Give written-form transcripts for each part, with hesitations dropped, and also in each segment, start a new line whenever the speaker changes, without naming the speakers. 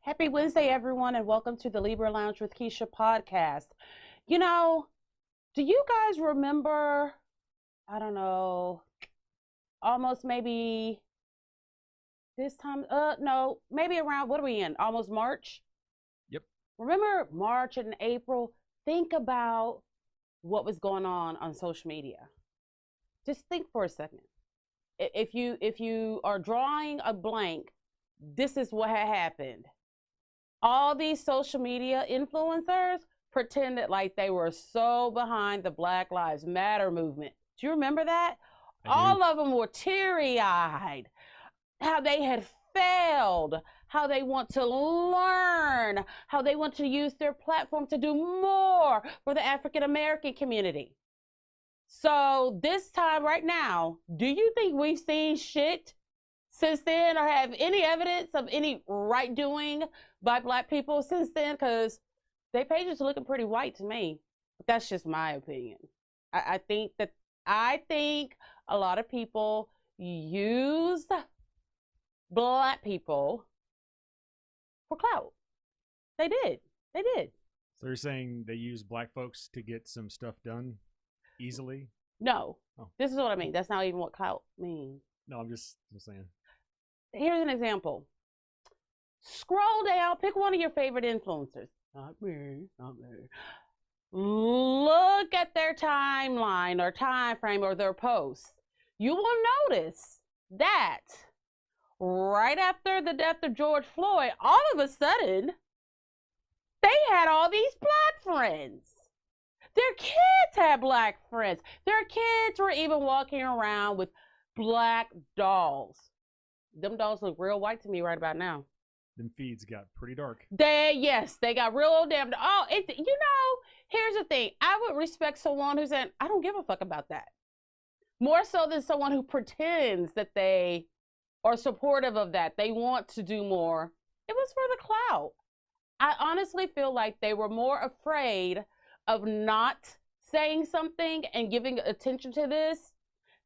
Happy Wednesday, everyone, and welcome to the Libra Lounge with Keisha podcast. You know, do you guys remember, I don't know, almost maybe this time? No, maybe around, what are we in? Almost March?
Yep.
Remember March and April? Think about what was going on social media. Just think for a second. If you are drawing a blank, this is what had happened. All these social media influencers pretended like they were so behind the Black Lives Matter movement. Do you remember that?
I
All
do.
of them were teary-eyed, how they had failed, how they want to learn, how they want to use their platform to do more for the African American community. So this time right now, do you think we've seen shit since then or have any evidence of any right doing by Black people since then? Because their pages are looking pretty white to me. But that's just my opinion. I think a lot of people use Black people for clout. They did. They did.
So you're saying they use black folks to get some stuff done easily?
No,
Oh,
this is what I mean. That's not even what clout means.
no, I'm just saying.
Here's an example. Scroll down, pick one of your favorite influencers. Not me, not me. Look at their timeline or time frame or their posts. You will notice that right after the death of George Floyd, all of a sudden, they had all these Black friends. Their kids had Black friends. Their kids were even walking around with Black dolls. Them dolls look real white to me right about now.
Them feeds got pretty dark.
They got real damn. Oh, here's the thing. I would respect someone who said, I don't give a fuck about that. More so than someone who pretends that they are supportive of that. They want to do more. It was for the clout. I honestly feel like they were more afraid of not saying something and giving attention to this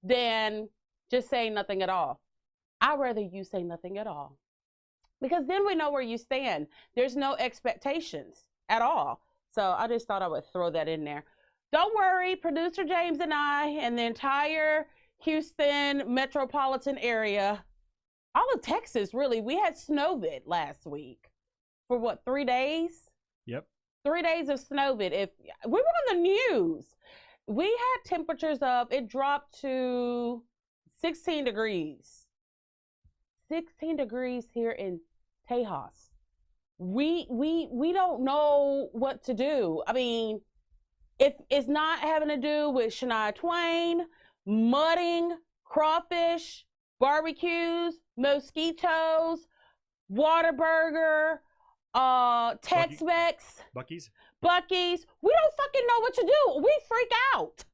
than just saying nothing at all. I'd rather you say nothing at all. Because then we know where you stand. There's no expectations at all. So I just thought I would throw that in there. Don't worry, producer James and I and the entire Houston metropolitan area, all of Texas, really, we had Snow-Vid last week for what, 3 days?
Yep.
3 days of Snow-Vid. If we were on the news, we had temperatures of, it dropped to 16 degrees. 16 degrees here in Tejas. We don't know what to do. I mean, if it's not having to do with Shania Twain, mudding, crawfish, barbecues, mosquitoes, Whataburger, Tex-Mex,
Bucky's?
Bucky's, we don't fucking know what to do. We freak out.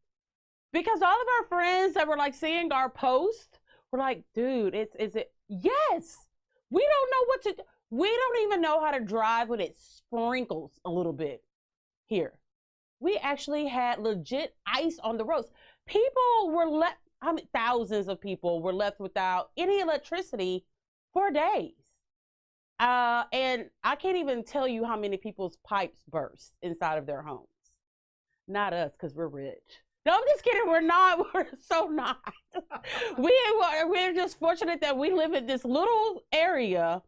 Because all of our friends that were like seeing our post were like, dude, is it? Yes. We don't know what to do. We don't even know how to drive when it sprinkles a little bit here. We actually had legit ice on the roads. People were left, thousands of people were left without any electricity for days. And I can't even tell you how many people's pipes burst inside of their homes. Not us, because we're rich. No, I'm just kidding. We're not. We're so not. We're just fortunate that we live in this little area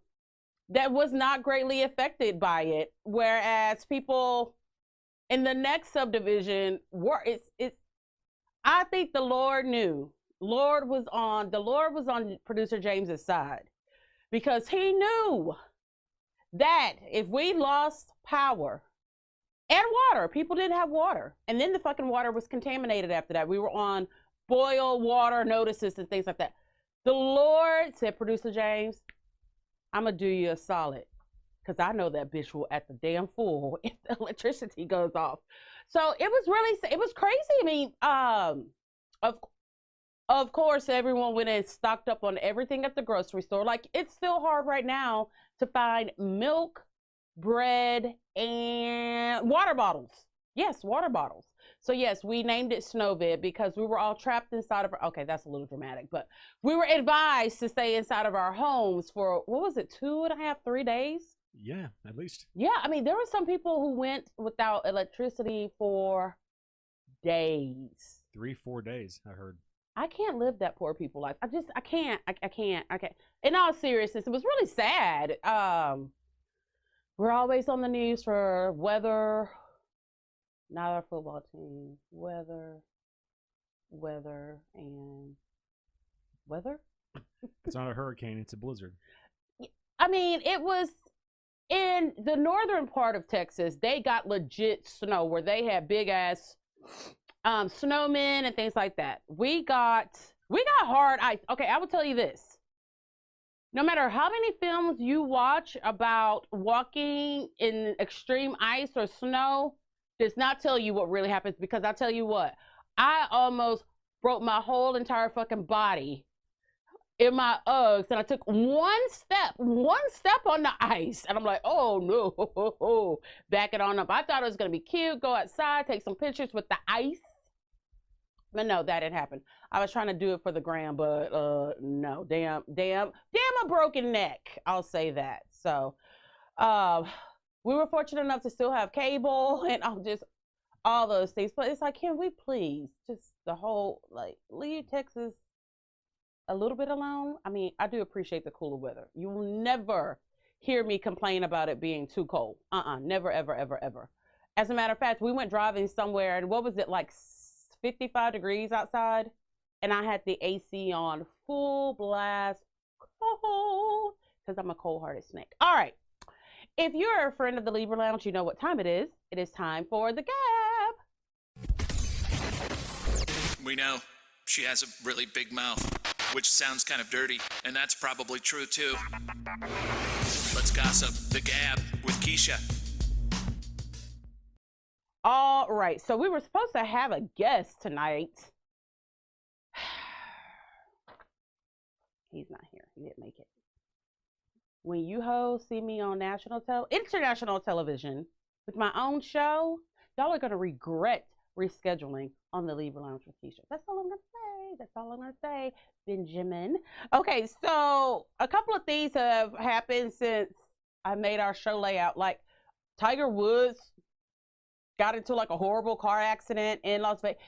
that was not greatly affected by it, whereas people in the next subdivision were. It's. I think the Lord knew. The Lord was on producer James's side because he knew that if we lost power and water, people didn't have water, and then the fucking water was contaminated after that. We were on boil water notices and things like that. The Lord said, producer James, I'm gonna do you a solid, because I know that bitch will at the damn full if the electricity goes off. So it was crazy. I mean, of course, everyone went and stocked up on everything at the grocery store. Like, it's still hard right now to find milk, bread, and water bottles. Yes, water bottles. So yes, we named it Snow-Vid because we were all trapped inside of our, okay, that's a little dramatic, but we were advised to stay inside of our homes for, what was it, 2.5, 3 days?
Yeah, at least.
Yeah, I mean, there were some people who went without electricity for days.
3-4 days, I heard.
I can't live that poor people life. I can't. I can't. I can't. In all seriousness, it was really sad. We're always on the news for weather, not our football team, weather, and weather.
It's not a hurricane, it's a blizzard.
I mean, it was in the northern part of Texas. They got legit snow where they had big ass snowmen and things like that. We got hard ice. Okay, I will tell you this. No matter how many films you watch about walking in extreme ice or snow, does not tell you what really happens, because I tell you what, I almost broke my whole entire fucking body in my Uggs, and I took one step on the ice, and I'm like, oh no, back it on up. I thought it was gonna be cute, go outside, take some pictures with the ice. But no, that didn't happen. I was trying to do it for the gram, but no, damn a broken neck. I'll say that. So, we were fortunate enough to still have cable and all those things. But it's like, can we please just the whole leave Texas a little bit alone? I mean, I do appreciate the cooler weather. You will never hear me complain about it being too cold. Never, ever, ever, ever. As a matter of fact, we went driving somewhere, and what was it, like 55 degrees outside, and I had the AC on full blast, cold, because I'm a cold-hearted snake. All right. If you're a friend of the Libra Lounge, you know what time it is. It is time for the gab.
We know she has a really big mouth, which sounds kind of dirty, and that's probably true too. Let's gossip. The gab with Keisha.
All right, so we were supposed to have a guest tonight. He's not here. He didn't make it. When you hoes see me on international television with my own show, y'all are going to regret rescheduling on the Libra Lounge with Keisha. That's all I'm going to say. That's all I'm going to say, Benjamin. Okay, so a couple of things have happened since I made our show layout. Like, Tiger Woods got into like a horrible car accident in Las Vegas.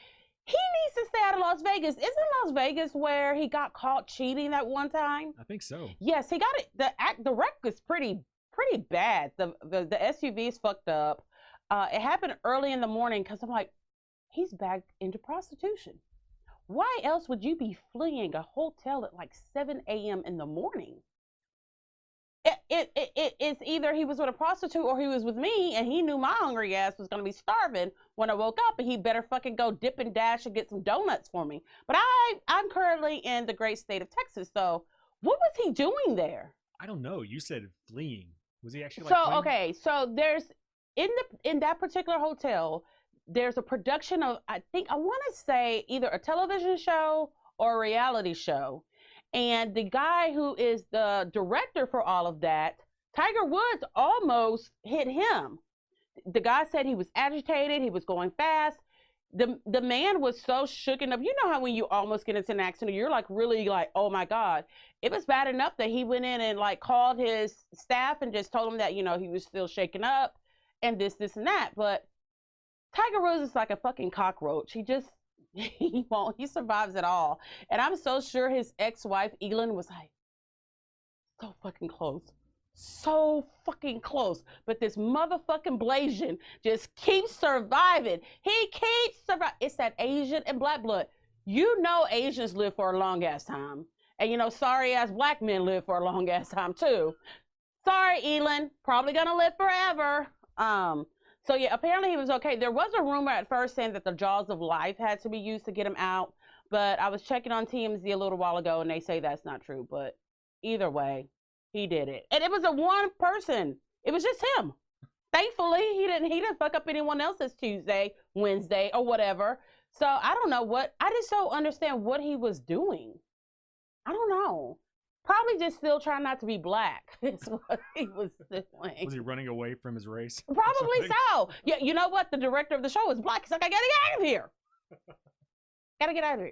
He needs to stay out of Las Vegas. Isn't Las Vegas where he got caught cheating that one time?
I think so.
Yes, he got it. The wreck is pretty bad. The SUV is fucked up. It happened early in the morning, because I'm like, he's back into prostitution. Why else would you be fleeing a hotel at like 7 a.m. in the morning? It's either he was with a prostitute or he was with me, and he knew my hungry ass was going to be starving when I woke up, and he better fucking go dip and dash and get some donuts for me. But I'm currently in the great state of Texas, so what was he doing there?
I don't know. You said fleeing. Was he actually
so
fleeing?
Okay, so there's in that particular hotel, there's a production of, I want to say either a television show or a reality show. And the guy who is the director for all of that, Tiger Woods almost hit him. The guy said he was agitated, he was going fast. The man was so shooken up. You know how when you almost get into an accident, you're like really like, oh my God. It was bad enough that he went in and like called his staff and just told him that, he was still shaken up and this and that. But Tiger Woods is like a fucking cockroach. He survives it all. And I'm so sure his ex-wife Elin was like, so fucking close, but this motherfucking Blasian just keeps surviving. He keeps surviving. It's that Asian and black blood. Asians live for a long ass time, and sorry ass black men live for a long ass time too. Sorry, Elin, probably gonna live forever. So yeah, apparently he was okay. There was a rumor at first saying that the jaws of life had to be used to get him out, but I was checking on TMZ a little while ago, and they say that's not true. But either way, he did it, and it was a one person. It was just him. Thankfully, he didn't fuck up anyone else's Tuesday, Wednesday, or whatever. So I don't know I just don't understand what he was doing. I don't know. Probably just still trying not to be black. Is what he was doing.
Was he running away from his race?
Probably so. Yeah, you know what? The director of the show is black. He's like, I gotta get out of here. Gotta get out of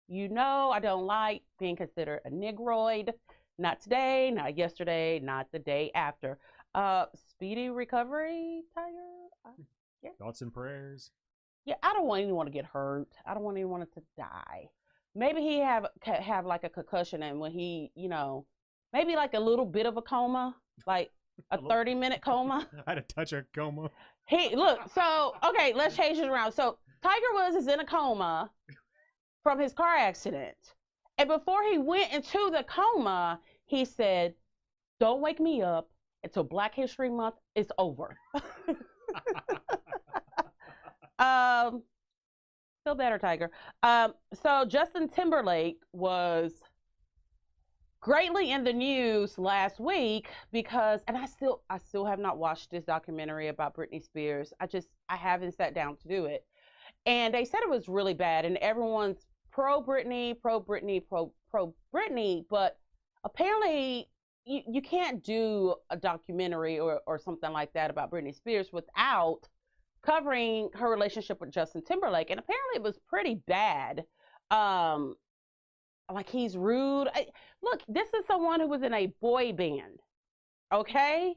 here. I don't like being considered a negroid. Not today, not yesterday, not the day after. Speedy recovery, Tiger. Yeah.
Thoughts and prayers.
Yeah, I don't want anyone to get hurt. I don't want anyone to die. Maybe he have like a concussion, and when he, maybe like a little bit of a coma, like a 30-minute coma.
I had to touch a coma.
So okay, let's change it around. So Tiger Woods is in a coma from his car accident, and before he went into the coma, he said, "Don't wake me up until Black History Month is over." Feel better, Tiger. So Justin Timberlake was greatly in the news last week because, and I still have not watched this documentary about Britney Spears. I haven't sat down to do it. And they said it was really bad, and everyone's pro Britney, but apparently you can't do a documentary or something like that about Britney Spears without covering her relationship with Justin Timberlake, and apparently it was pretty bad. Like he's rude. Look, this is someone who was in a boy band, okay?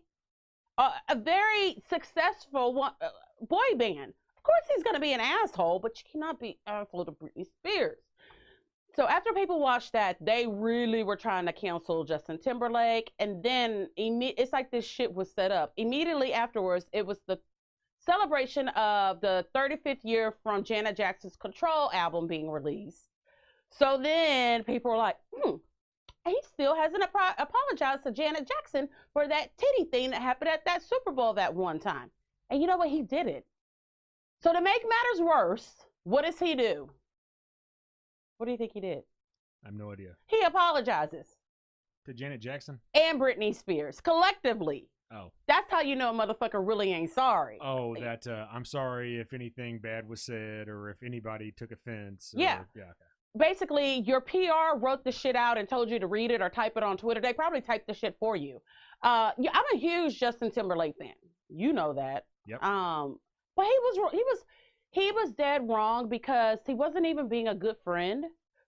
A very successful boy band. Of course he's going to be an asshole, but you cannot be asshole to Britney Spears. So after people watched that, they really were trying to cancel Justin Timberlake, and then it's like this shit was set up. Immediately afterwards, it was the celebration of the 35th year from Janet Jackson's Control album being released. So then people were like, he still hasn't apologized to Janet Jackson for that titty thing that happened at that Super Bowl that one time. And you know what? He did it. So to make matters worse, what does he do? What do you think he did?
I have no idea.
He apologizes.
To Janet Jackson?
And Britney Spears, collectively.
Oh.
That's how you know a motherfucker really ain't sorry.
Oh, that I'm sorry if anything bad was said or if anybody took offense.
Yeah.
Okay.
Basically, your PR wrote the shit out and told you to read it or type it on Twitter. They probably typed the shit for you. I'm a huge Justin Timberlake fan. You know that.
Yep.
But he was dead wrong because he wasn't even being a good friend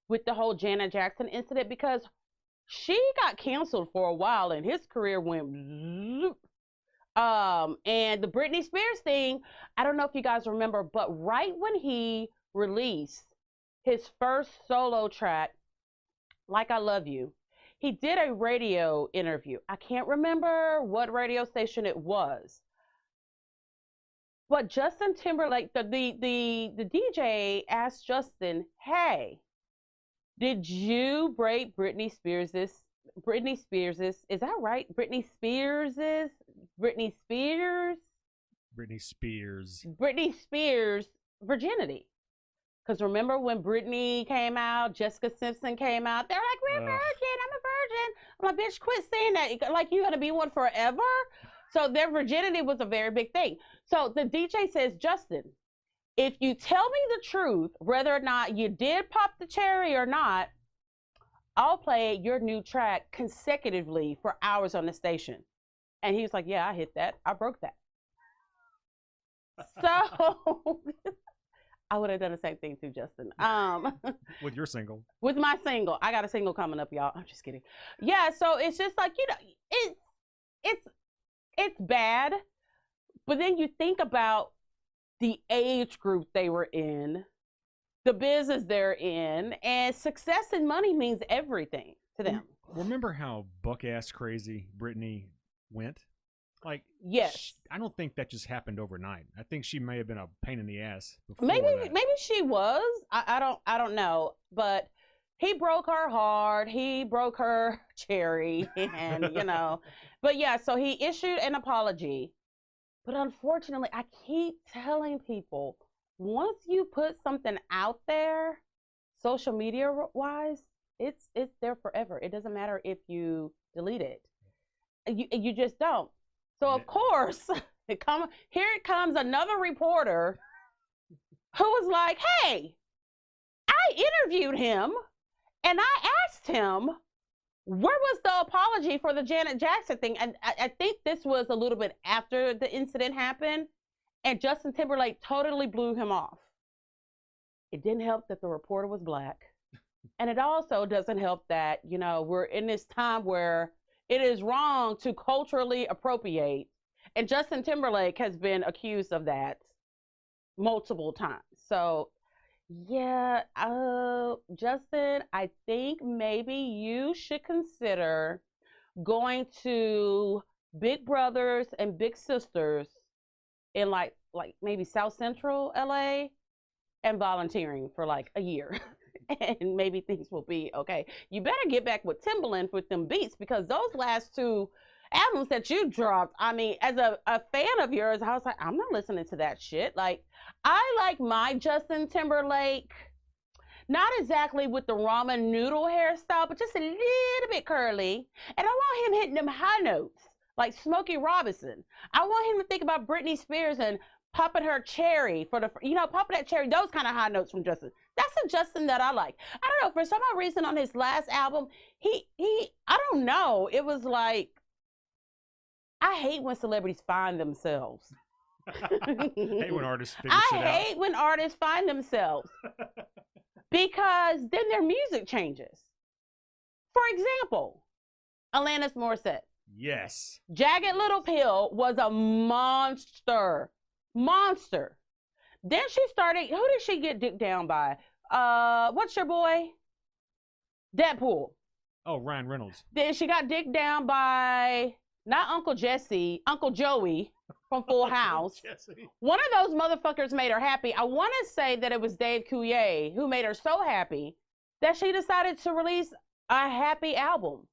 with the whole Janet Jackson incident because she got canceled for a while and his career went zoop. And the Britney Spears thing, I don't know if you guys remember, but right when he released his first solo track, Like I Love You, he did a radio interview. I can't remember what radio station it was. But Justin Timberlake, the DJ asked Justin, "Hey, did you break Britney Spears', is that right? Britney Spears' virginity." Because remember when Britney came out, Jessica Simpson came out, they're like, "We're virgin, I'm a virgin." I'm like, bitch, quit saying that. Like, you're going to be one forever? So their virginity was a very big thing. So the DJ says, "Justin, if you tell me the truth, whether or not you did pop the cherry or not, I'll play your new track consecutively for hours on the station." And he was like, "Yeah, I hit that. I broke that." So I would have done the same thing too, Justin.
With your single.
With my single. I got a single coming up, y'all. I'm just kidding. Yeah, so it's just like, it's bad. But then you think about the age group they were in, the business they're in, and success and money means everything to them.
Remember how buck-ass crazy Britney went? Like,
yes.
I don't think that just happened overnight. I think she may have been a pain in the ass before
maybe
that.
Maybe she was. I don't know. But he broke her heart. He broke her cherry, and But yeah, so he issued an apology. But unfortunately, I keep telling people, once you put something out there, social media wise, it's there forever. It doesn't matter if you delete it. You just don't. So of course, here it comes another reporter who was like, "Hey, I interviewed him and I asked him, where was the apology for the Janet Jackson thing?" And I think this was a little bit after the incident happened, and Justin Timberlake totally blew him off. It didn't help that the reporter was black. And it also doesn't help that, we're in this time where It is wrong to culturally appropriate. And Justin Timberlake has been accused of that multiple times. So, yeah, Justin, I think maybe you should consider going to Big Brothers and Big Sisters in like maybe South Central LA and volunteering for like a year. And maybe things will be okay. You better get back with Timbaland with them beats, because those last two albums that you dropped, I mean, as a fan of yours, I was like, I'm not listening to that shit. Like, I like my Justin Timberlake, not exactly with the ramen noodle hairstyle, but just a little bit curly. And I want him hitting them high notes like Smokey Robinson. I want him to think about Britney Spears and popping her cherry for the, popping that cherry, those kind of high notes from Justin. That's a Justin that I like. I don't know, for some odd reason on his last album, he I don't know, it was like, I hate when celebrities find themselves.
I hate when artists figure shit out.
I hate when artists find themselves because then their music changes. For example, Alanis Morissette.
Yes.
Jagged Little Pill was a monster. Then she started, who did she get dicked down by? What's your boy? Deadpool.
Oh, Ryan Reynolds.
Then she got dicked down by, not Uncle Jesse, Uncle Joey from Full House. One of those motherfuckers made her happy. I want to say that it was Dave Coulier who made her so happy that she decided to release a happy album.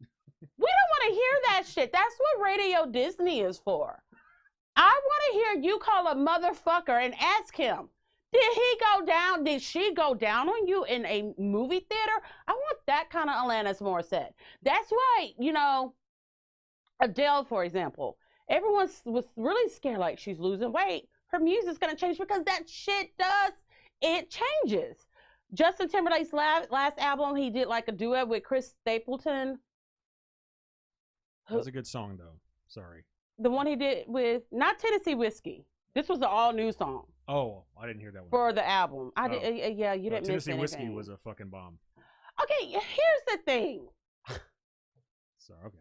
We don't want to hear that shit. That's what Radio Disney is for. I want to hear you call a motherfucker and ask him, did he go down? Did she go down on you in a movie theater? I want that kind of Alanis Morissette. That's why, Adele, for example, everyone was really scared like she's losing weight. Her music's going to change because that shit it changes. Justin Timberlake's last album, he did like a duet with Chris Stapleton.
That was a good song, though. Sorry.
The one he did with, not Tennessee Whiskey. This was an all-new song.
Oh, I didn't hear that one.
For the album. Yeah, you didn't miss
Tennessee
anything.
Whiskey was a fucking bomb.
Okay, here's the thing.
So, okay.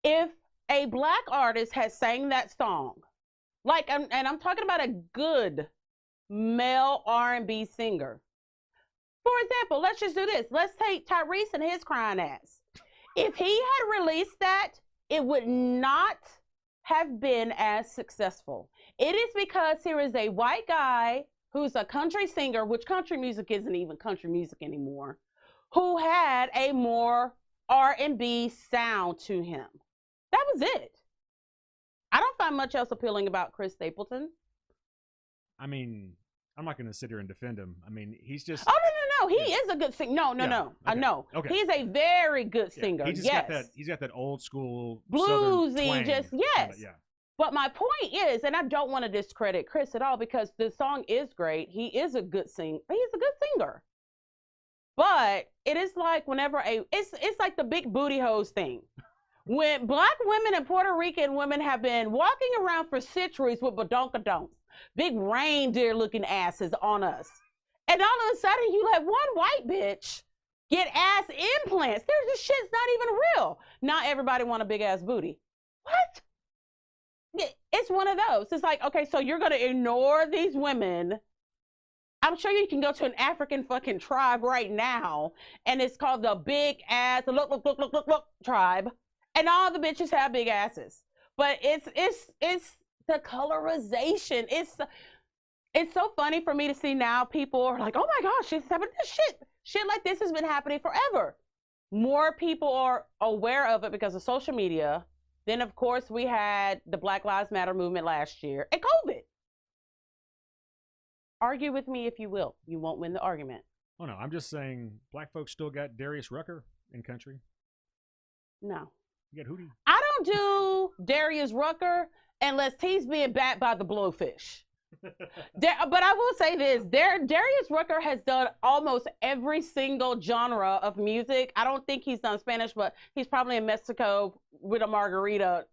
If a black artist has sang that song, like, and I'm talking about a good male R&B singer. For example, let's just do this. Let's take Teresa and his crying ass. If he had released that, it would not have been as successful. It is because here is a white guy who's a country singer, which country music isn't even country music anymore, who had a more R&B sound to him. That was it. I don't find much else appealing about Chris Stapleton.
I mean, I'm not going to sit here and defend him. I mean, he's just...
Oh, no. He is a good singer. No.
Okay.
I know.
Okay.
He's a very good singer.
He just he's got that old school
bluesy,
yes.
Yeah. But my point is, and I don't want to discredit Chris at all because the song is great. He is a good singer. He's a good singer. But it is like whenever it's like the big booty hose thing. When black women and Puerto Rican women have been walking around for centuries with badonkadonks, big reindeer looking asses on us. And all of a sudden you let one white bitch get ass implants. This shit's not even real. Not everybody want a big ass booty. What? It's one of those. It's like, okay, so you're going to ignore these women. I'm sure you can go to an African fucking tribe right now, and it's called the big ass, look tribe. And all the bitches have big asses. But it's the colorization. It's so funny for me to see now people are like, oh my gosh, it's happening. Shit like this has been happening forever. More people are aware of it because of social media. Then, of course, we had the Black Lives Matter movement last year and COVID. Argue with me if you will. You won't win the argument.
Oh, no. I'm just saying black folks still got Darius Rucker in country.
No.
You got Hootie.
I don't do Darius Rucker unless he's being backed by the Blowfish. But I will say this, Darius Rucker has done almost every single genre of music. I don't think he's done Spanish, but he's probably in Mexico with a margarita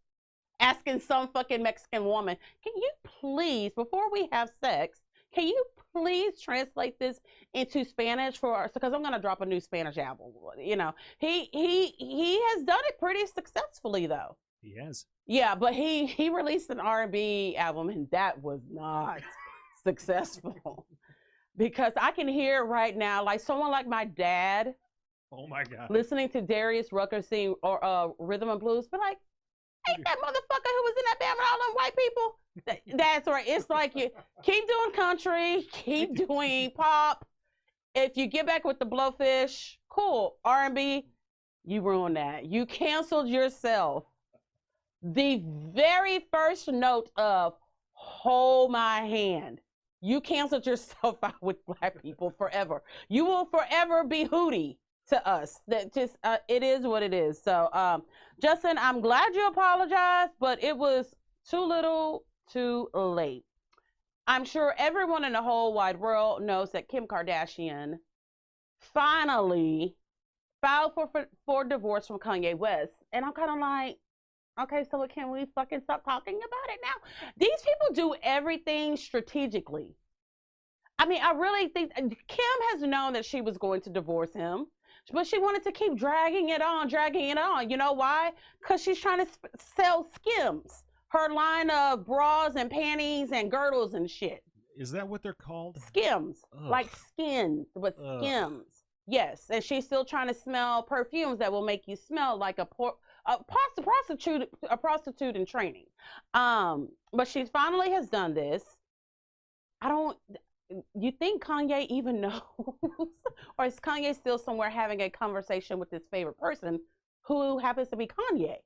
asking some fucking Mexican woman, can you please, before we have sex, can you please translate this into Spanish for us? Because I'm gonna drop a new Spanish album. You know, he has done it pretty successfully though.
He has.
Yeah, but he released an R&B album and that was not successful. Because I can hear right now, like someone like my dad.
Oh my God.
Listening to Darius Rucker sing or rhythm and blues, but like, ain't that motherfucker who was in that band with all them white people? That's right. It's like you keep doing country, keep doing pop. If you get back with the Blowfish, cool. R&B, you ruined that. You canceled yourself. The very first note of Hold My Hand, you canceled yourself out with black people forever. You will forever be Hootie to us. That just it is what it is. So Justin, I'm glad you apologized, but it was too little too late. I'm sure everyone in the whole wide world knows that Kim Kardashian finally filed for divorce from Kanye West. And I'm kind of like, okay, so can we fucking stop talking about it now? These people do everything strategically. I mean, I really think Kim has known that she was going to divorce him, but she wanted to keep dragging it on. You know why? Because she's trying to sell Skims, her line of bras and panties and girdles and shit.
Is that what they're called?
Skims.
Ugh.
Like skins, but Skims. Yes, and she's still trying to smell perfumes that will make you smell like a prostitute in training. But she finally has done this. You think Kanye even knows? Or is Kanye still somewhere having a conversation with his favorite person who happens to be Kanye?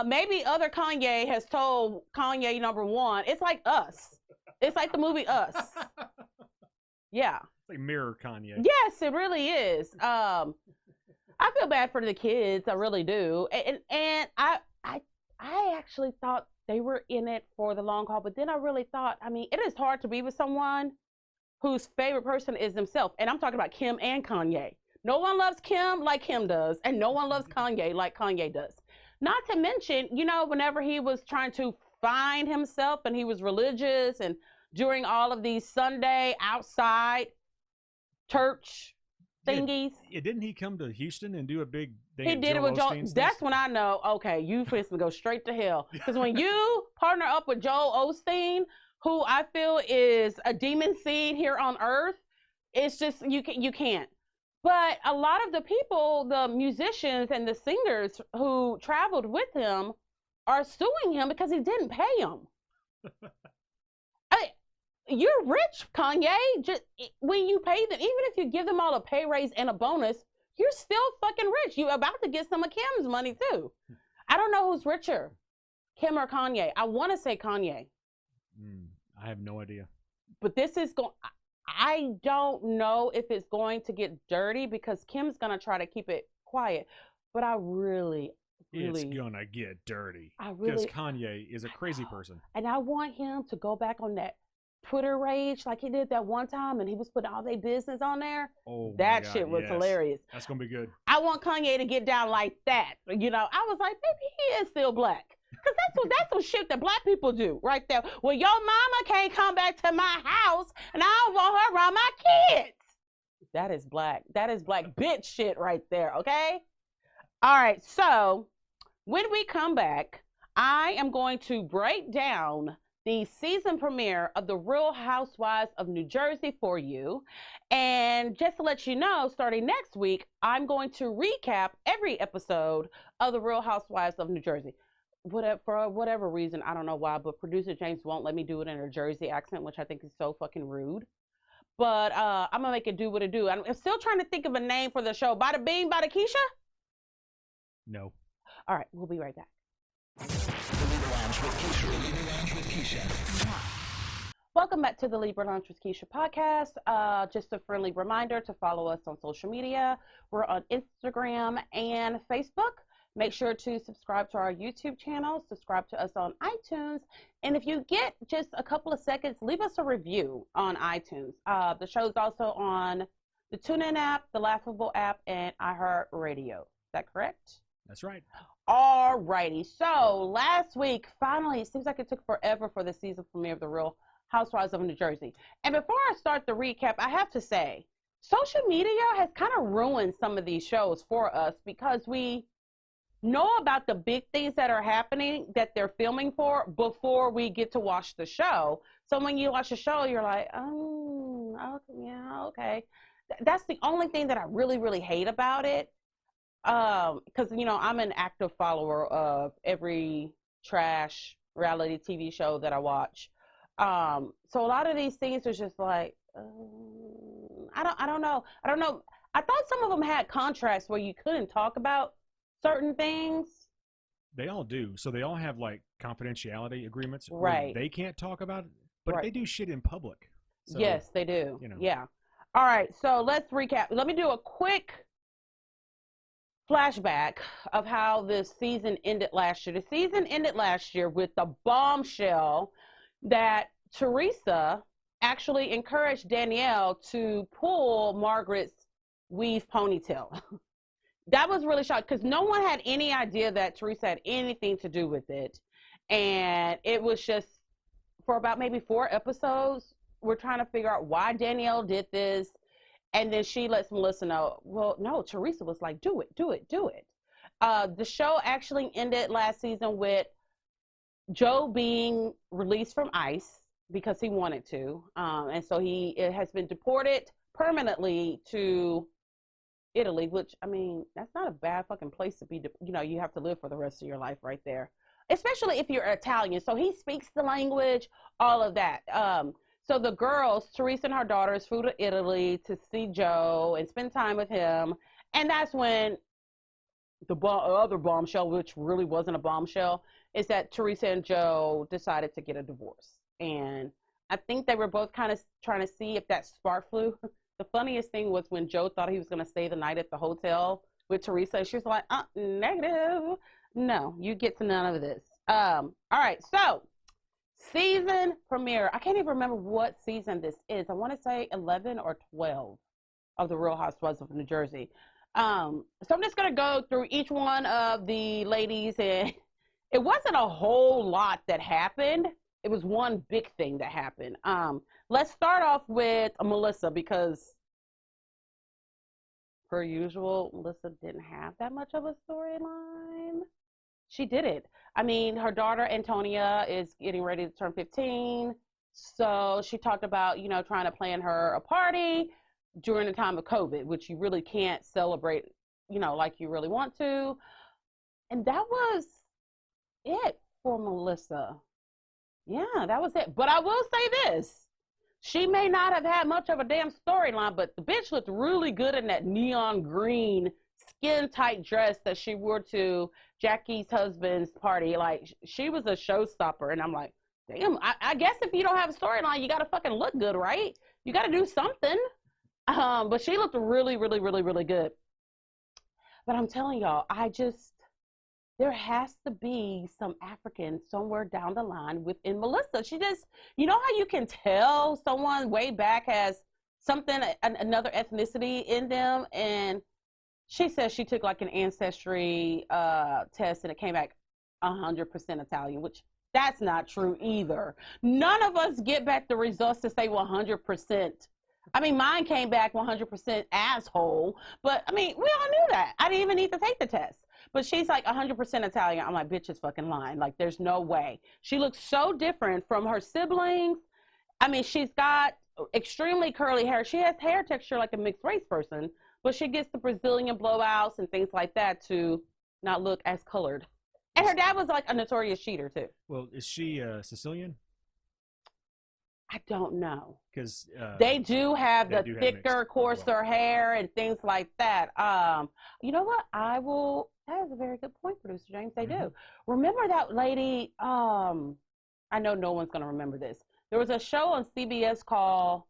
Maybe other Kanye has told Kanye #1. It's like Us. It's like the movie Us. Yeah.
It's like Mirror Kanye.
Yes, it really is. I feel bad for the kids. I really do. And I actually thought they were in it for the long haul, but then I really thought, I mean, it is hard to be with someone whose favorite person is themselves. And I'm talking about Kim and Kanye. No one loves Kim like Kim does, and no one loves Kanye like Kanye does. Not to mention, you know, whenever he was trying to find himself and he was religious and during all of these Sunday outside church thingies.
Yeah, didn't he come to Houston and do a big thing?
He did it with Joel. That's when I know, okay, you supposed to go straight to hell. Because when you partner up with Joel Osteen, who I feel is a demon seed here on earth, it's just, you can't. But a lot of the people, the musicians and the singers who traveled with him are suing him because he didn't pay them. You're rich, Kanye. Just when you pay them, even if you give them all a pay raise and a bonus, you're still fucking rich. You're about to get some of Kim's money too. I don't know who's richer, Kim or Kanye. I want to say Kanye.
I have no idea. But
this is going. I don't know if it's going to get dirty because Kim's gonna try to keep it quiet. But I really.
It's gonna get dirty. Because Kanye is a crazy person.
And I want him to go back on that Twitter rage like he did that one time and he was putting all their business on there.
Oh,
that shit was hilarious.
That's gonna be good.
I want Kanye to get down like that. You know, I was like, maybe he is still black. Because that's some shit that black people do right there. Well, your mama can't come back to my house and I don't want her around my kids. That is black. That is black bitch shit right there, okay? All right, so when we come back, I am going to break down the season premiere of The Real Housewives of New Jersey for you. And just to let you know, starting next week, I'm going to recap every episode of The Real Housewives of New Jersey. For whatever reason, I don't know why, but producer James won't let me do it in a Jersey accent, which I think is so fucking rude. But I'm going to make it do what it do. I'm still trying to think of a name for the show. Bada Bing, Bada Keisha?
No.
All right, we'll be right back.
The Libra Lounge with Keisha. The Libra Lounge with Keisha.
Welcome back to the Libra Lounge with Keisha podcast. Just a friendly reminder to follow us on social media. We're on Instagram and Facebook. Make sure to subscribe to our YouTube channel, subscribe to us on iTunes, and if you get just a couple of seconds, leave us a review on iTunes. The show's also on the TuneIn app, the Laughable app, and iHeartRadio. Is that correct?
That's right.
All righty. So last week, finally, it seems like it took forever for the season premiere of The Real Housewives of New Jersey. And before I start the recap, I have to say, social media has kind of ruined some of these shows for us because we know about the big things that are happening that they're filming for before we get to watch the show. So when you watch the show, you're like, oh, okay, yeah, okay. That's the only thing that I really, really hate about it. Because, you know, I'm an active follower of every trash reality TV show that I watch. So a lot of these things was just like, I don't know. I thought some of them had contracts where you couldn't talk about certain things.
They all do. So they all have like confidentiality agreements.
Right.
They can't talk about it, but
Right.
they do shit in public. So,
Yes, they do.
you know.
Yeah. All right. So let's recap. Let me do a quick flashback of how this season ended last year. The season ended last year with the bombshell that Teresa actually encouraged Danielle to pull Margaret's weave ponytail. That was really shocking because no one had any idea that Teresa had anything to do with it. And it was just for about maybe 4 episodes, we're trying to figure out why Danielle did this. And then she lets Melissa know, well, no, Teresa was like, do it. The show actually ended last season with Joe being released from ICE because he wanted to. And so he has been deported permanently to Italy, which, I mean, that's not a bad fucking place to be. You know, you have to live for the rest of your life right there, especially if you're Italian. So he speaks the language, all of that. So the girls, Teresa and her daughters, flew to Italy to see Joe and spend time with him. And that's when the other bombshell, which really wasn't a bombshell, is that Teresa and Joe decided to get a divorce. And I think they were both kind of trying to see if that spark flew. The funniest thing was when Joe thought he was going to stay the night at the hotel with Teresa. She was like, negative. No, you get to none of this. All right, so season premiere. I can't even remember what season this is. I want to say 11 or 12 of The Real Housewives of New Jersey. So I'm just going to go through each one of the ladies. And it wasn't a whole lot that happened. It was one big thing that happened. Let's start off with Melissa because, per usual, Melissa didn't have that much of a storyline. She didn't. I mean, her daughter, Antonia, is getting ready to turn 15. So she talked about, you know, trying to plan her a party during the time of COVID, which you really can't celebrate, you know, like you really want to. And that was it for Melissa. Yeah, that was it. But I will say this. She may not have had much of a damn storyline, but the bitch looked really good in that neon green skin-tight dress that she wore to Jackie's husband's party. Like, she was a showstopper. And I'm like, damn, I guess if you don't have a storyline, you got to fucking look good, right? You got to do something. But she looked really, really, really, really good. But I'm telling y'all, there has to be some African somewhere down the line within Melissa. She just, you know how you can tell someone way back has something, another ethnicity in them? And she says she took like an ancestry test and it came back 100% Italian, which that's not true either. None of us get back the results to say 100%. I mean, mine came back 100% asshole, but I mean, we all knew that. I didn't even need to take the test. But she's like 100% Italian. I'm like, bitch is fucking lying. Like, there's no way. She looks so different from her siblings. I mean, she's got extremely curly hair. She has hair texture like a mixed race person, but she gets the Brazilian blowouts and things like that to not look as colored. And her dad was like a notorious cheater too.
Well, is she Sicilian?
I don't know.
Because
they do have the thicker,
mixed,
coarser hair and things like that. You know what? That is a very good point, producer James. They do. Remember that lady? I know no one's gonna remember this. There was a show on CBS called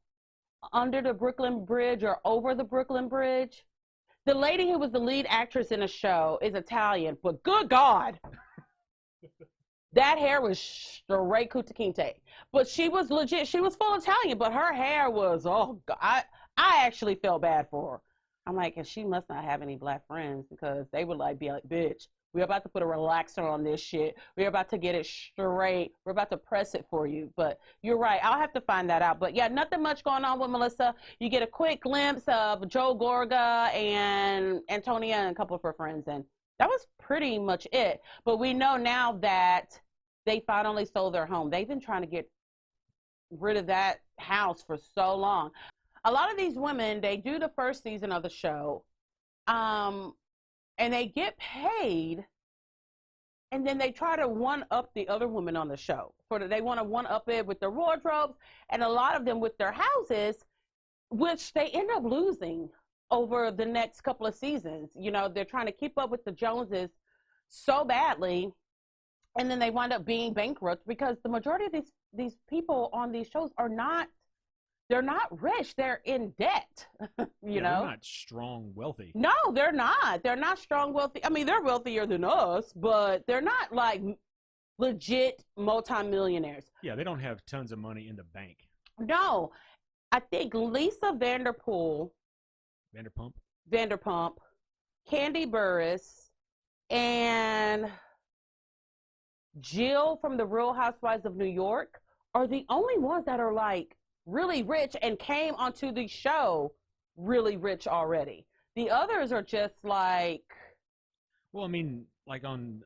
Under the Brooklyn Bridge or Over the Brooklyn Bridge. The lady who was the lead actress in the show is Italian, but good God. That hair was straight Kunta Kinte. But she was legit. She was full Italian, but her hair was, oh, God. I actually felt bad for her. I'm like, and she must not have any black friends because they would like be like, bitch, We're about to put a relaxer on this shit. We're about to get it straight. We're about to press it for you. But you're right. I'll have to find that out. But yeah, nothing much going on with Melissa. You get a quick glimpse of Joe Gorga and Antonia and a couple of her friends. And that was pretty much it. But we know now that they finally sold their home. They've been trying to get rid of that house for so long. A lot of these women, they do the first season of the show. And they get paid, and then they try to one-up the other women on the show. They want to one-up it with their wardrobes, and a lot of them with their houses, which they end up losing over the next couple of seasons. You know, they're trying to keep up with the Joneses so badly, and then they wind up being bankrupt because the majority of these people on these shows are not, they're not rich. They're in debt, you know?
They're not strong, wealthy.
No, they're not. They're not strong, wealthy. I mean, they're wealthier than us, but they're not like legit multimillionaires.
Yeah, they don't have tons of money in the bank.
No, I think Lisa Vanderpump, Candy Burris, and Jill from the Real Housewives of New York are the only ones that are like really rich and came onto the show really rich already. The others are just like,
well, I mean, like on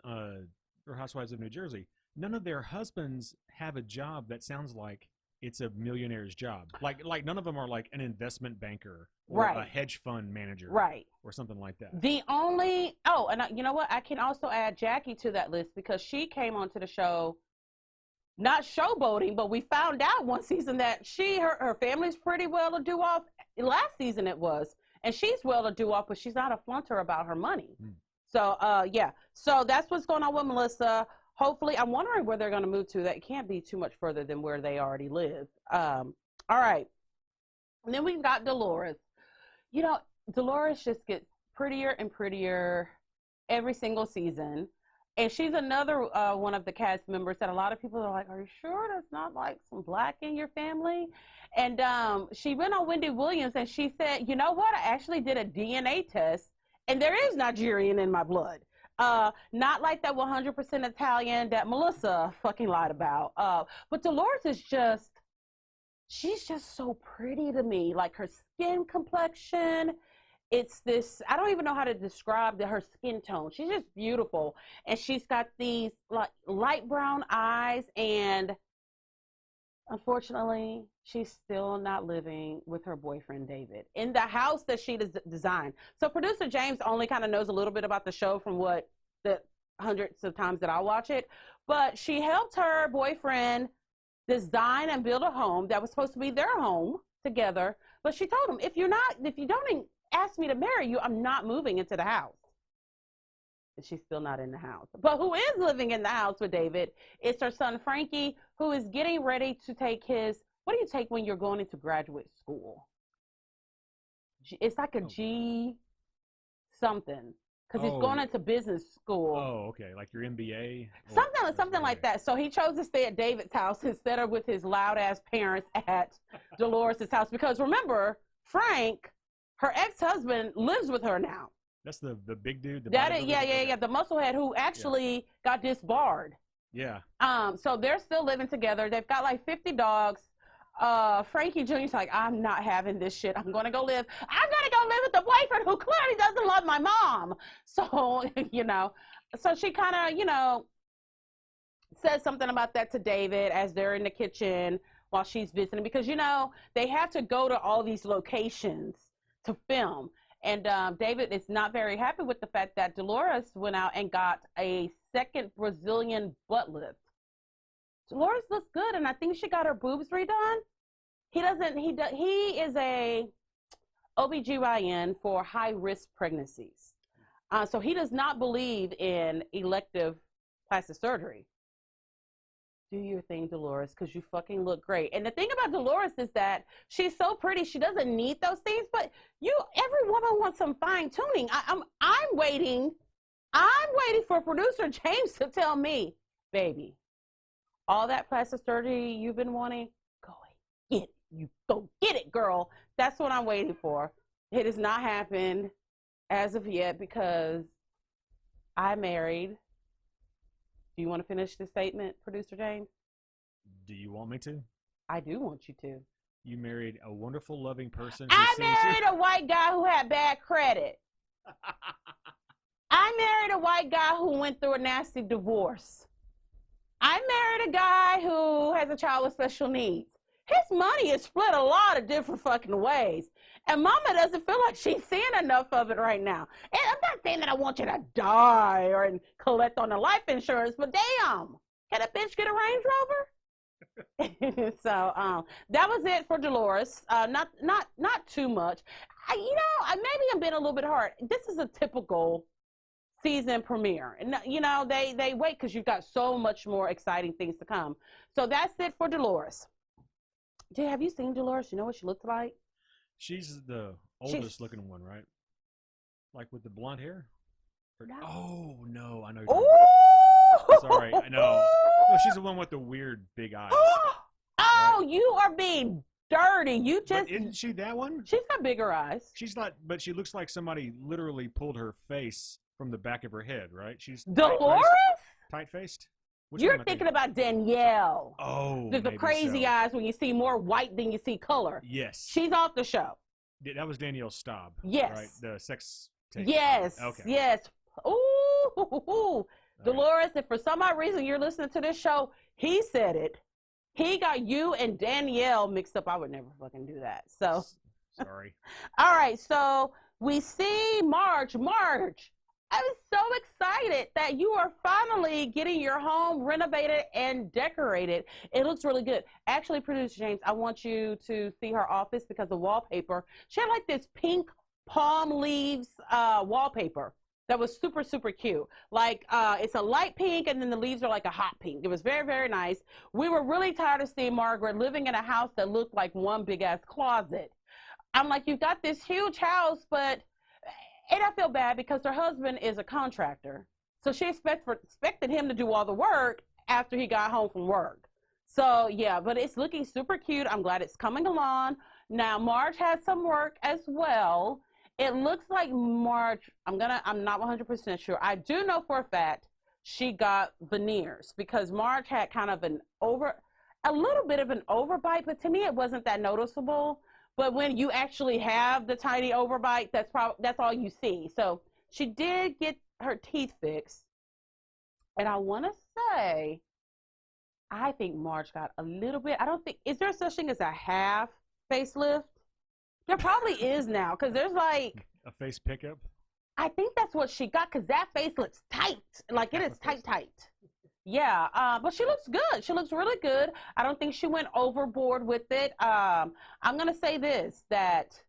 Real Housewives of New Jersey, none of their husbands have a job that sounds like it's a millionaire's job. Like none of them are like an investment banker or
right,
a hedge fund manager,
right,
or something like that.
The only you know what? I can also add Jackie to that list because she came onto the show not showboating, but we found out one season that her family's pretty well to do off. Last season it was, and she's well to do off, but she's not a flunter about her money. So yeah, so that's what's going on with Melissa. Hopefully, I'm wondering where they're going to move to. That can't be too much further than where they already live. All right, and then we've got Dolores. You know, Dolores just gets prettier and prettier every single season. And she's another one of the cast members that a lot of people are like, are you sure there's not like some black in your family? And she went on Wendy Williams and she said, you know what? I actually did a DNA test and there is Nigerian in my blood. Not like that 100% Italian that Melissa fucking lied about. But Dolores is she's just so pretty to me. Like her skin complexion, it's this, I don't even know how to describe her skin tone. She's just beautiful. And she's got these like light brown eyes, and unfortunately, she's still not living with her boyfriend, David, in the house that she designed. So producer James only kind of knows a little bit about the show from what the hundreds of times that I watch it. But she helped her boyfriend design and build a home that was supposed to be their home together. But she told him, if you don't ask me to marry you, I'm not moving into the house. And she's still not in the house. But who is living in the house with David is her son Frankie, who is getting ready to take what do you take when you're going into graduate school? It's like a G something, because he's going into business school.
Oh, okay, like your MBA?
Something like that. So he chose to stay at David's house instead of with his loud-ass parents at Dolores' house. Because remember, Frank, her ex-husband, lives with her now.
That's the big dude?
The musclehead who actually got disbarred.
Yeah.
So they're still living together. They've got like 50 dogs. Frankie Jr.'s like, I'm not having this shit. I'm gonna go live with the boyfriend who clearly doesn't love my mom. So, so she kind of, says something about that to David as they're in the kitchen while she's visiting, because, they have to go to all these locations to film. And David is not very happy with the fact that Dolores went out and got a second Brazilian butt lift. Dolores looks good, and I think she got her boobs redone. He is a OBGYN for high-risk pregnancies. So he does not believe in elective plastic surgery. Do your thing, Dolores, because you fucking look great. And the thing about Dolores is that she's so pretty, she doesn't need those things, but every woman wants some fine-tuning. I'm waiting for producer James to tell me, baby, all that plastic surgery you've been wanting, go and get it. You go get it, girl. That's what I'm waiting for. It has not happened as of yet because I married. Do you want to finish the statement, Producer James?
Do you want me to?
I do want you to.
You married a wonderful, loving person.
I married a white guy who had bad credit. I married a white guy who went through a nasty divorce. I married a guy who has a child with special needs. His money is split a lot of different fucking ways. And mama doesn't feel like she's seeing enough of it right now. And I'm not saying that I want you to die or collect on the life insurance, but damn, can a bitch get a Range Rover? So that was it for Dolores. Not too much. Maybe I'm being a little bit hard. This is a typical season premiere, and they wait because you've got so much more exciting things to come. So that's it for Dolores. Have you seen Dolores? You know what she looks like?
She's the oldest looking one, right? Like with the blonde hair?
No.
Oh, no. I know.
Oh!
Sorry. I know. No, she's the one with the weird big eyes.
Oh,
right?
You are being dirty. You just.
But isn't she that one?
She's got bigger eyes.
She's not, but she looks like somebody literally pulled her face from the back of her head, right? She's
Dolores?
Tight-faced?
You're thinking about Danielle.
Oh,
the crazy eyes when you see more white than you see color.
Yes.
She's off the show.
That was Danielle Staub.
Yes.
Right? The sex tape.
Yes.
Okay.
Yes. Ooh. Dolores, if for some odd reason you're listening to this show, he said it. He got you and Danielle mixed up. I would never fucking do that. So.
Sorry.
All right. So we see Marge. I'm so excited that you are finally getting your home renovated and decorated. It looks really good. Actually, Producer James, I want you to see her office because the wallpaper, she had like this pink palm leaves wallpaper that was super, super cute. Like it's a light pink and then the leaves are like a hot pink. It was very, very nice. We were really tired of seeing Margaret living in a house that looked like one big ass closet. I'm like, you've got this huge house, but... And I feel bad because her husband is a contractor. So she expected him to do all the work after he got home from work. So, yeah, but it's looking super cute. I'm glad it's coming along. Now, Marge has some work as well. It looks like Marge, I'm not 100% sure. I do know for a fact she got veneers because Marge had kind of a little bit of an overbite, but to me it wasn't that noticeable. But when you actually have the tiny overbite, that's all you see. So she did get her teeth fixed. And I want to say, I think Marge got a little bit. Is there such thing as a half facelift? There probably is now because there's like.
A face pickup?
I think that's what she got because that face looks tight. Like it is tight. Yeah, but she looks good. She looks really good. I don't think she went overboard with it. I'm going to say this, that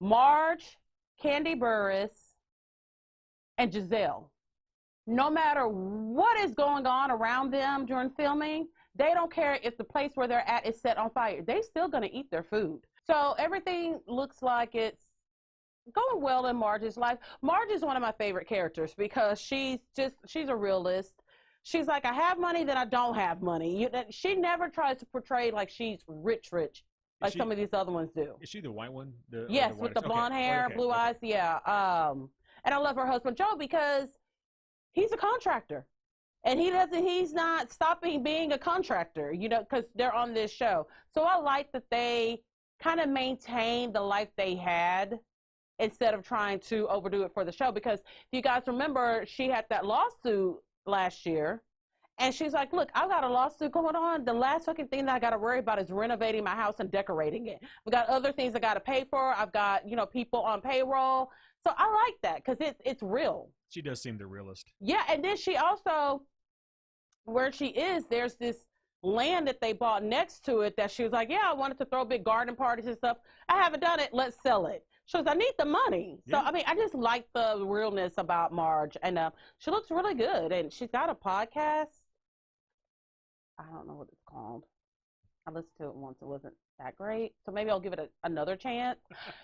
Marge, Candy Burris, and Giselle, no matter what is going on around them during filming, they don't care if the place where they're at is set on fire. They're still going to eat their food. So everything looks like it's going well in Marge's life. Marge is one of my favorite characters because she's a realist. She's like, I have money, then I don't have money. She never tries to portray like she's rich, like some of these other ones do.
Is she the white one?
Yes, with the blonde hair, blue eyes, yeah. And I love her husband, Joe, because he's a contractor. And he's not stopping being a contractor, because they're on this show. So I like that they kind of maintain the life they had instead of trying to overdo it for the show. Because if you guys remember, she had that lawsuit last year, and she's like, look, I've got a lawsuit going on. The last fucking thing that I got to worry about is renovating my house and decorating it. We got other things I got to pay for. I've got, people on payroll. So I like that because it's real.
She does seem the realist.
Yeah, and then she also, where she is, there's this land that they bought next to it that she was like, yeah, I wanted to throw big garden parties and stuff. I haven't done it. Let's sell it. She goes, I need the money.
Yeah.
So, I just like the realness about Marge. And she looks really good. And she's got a podcast. I don't know what it's called. I listened to it once. It wasn't that great. So maybe I'll give it another chance.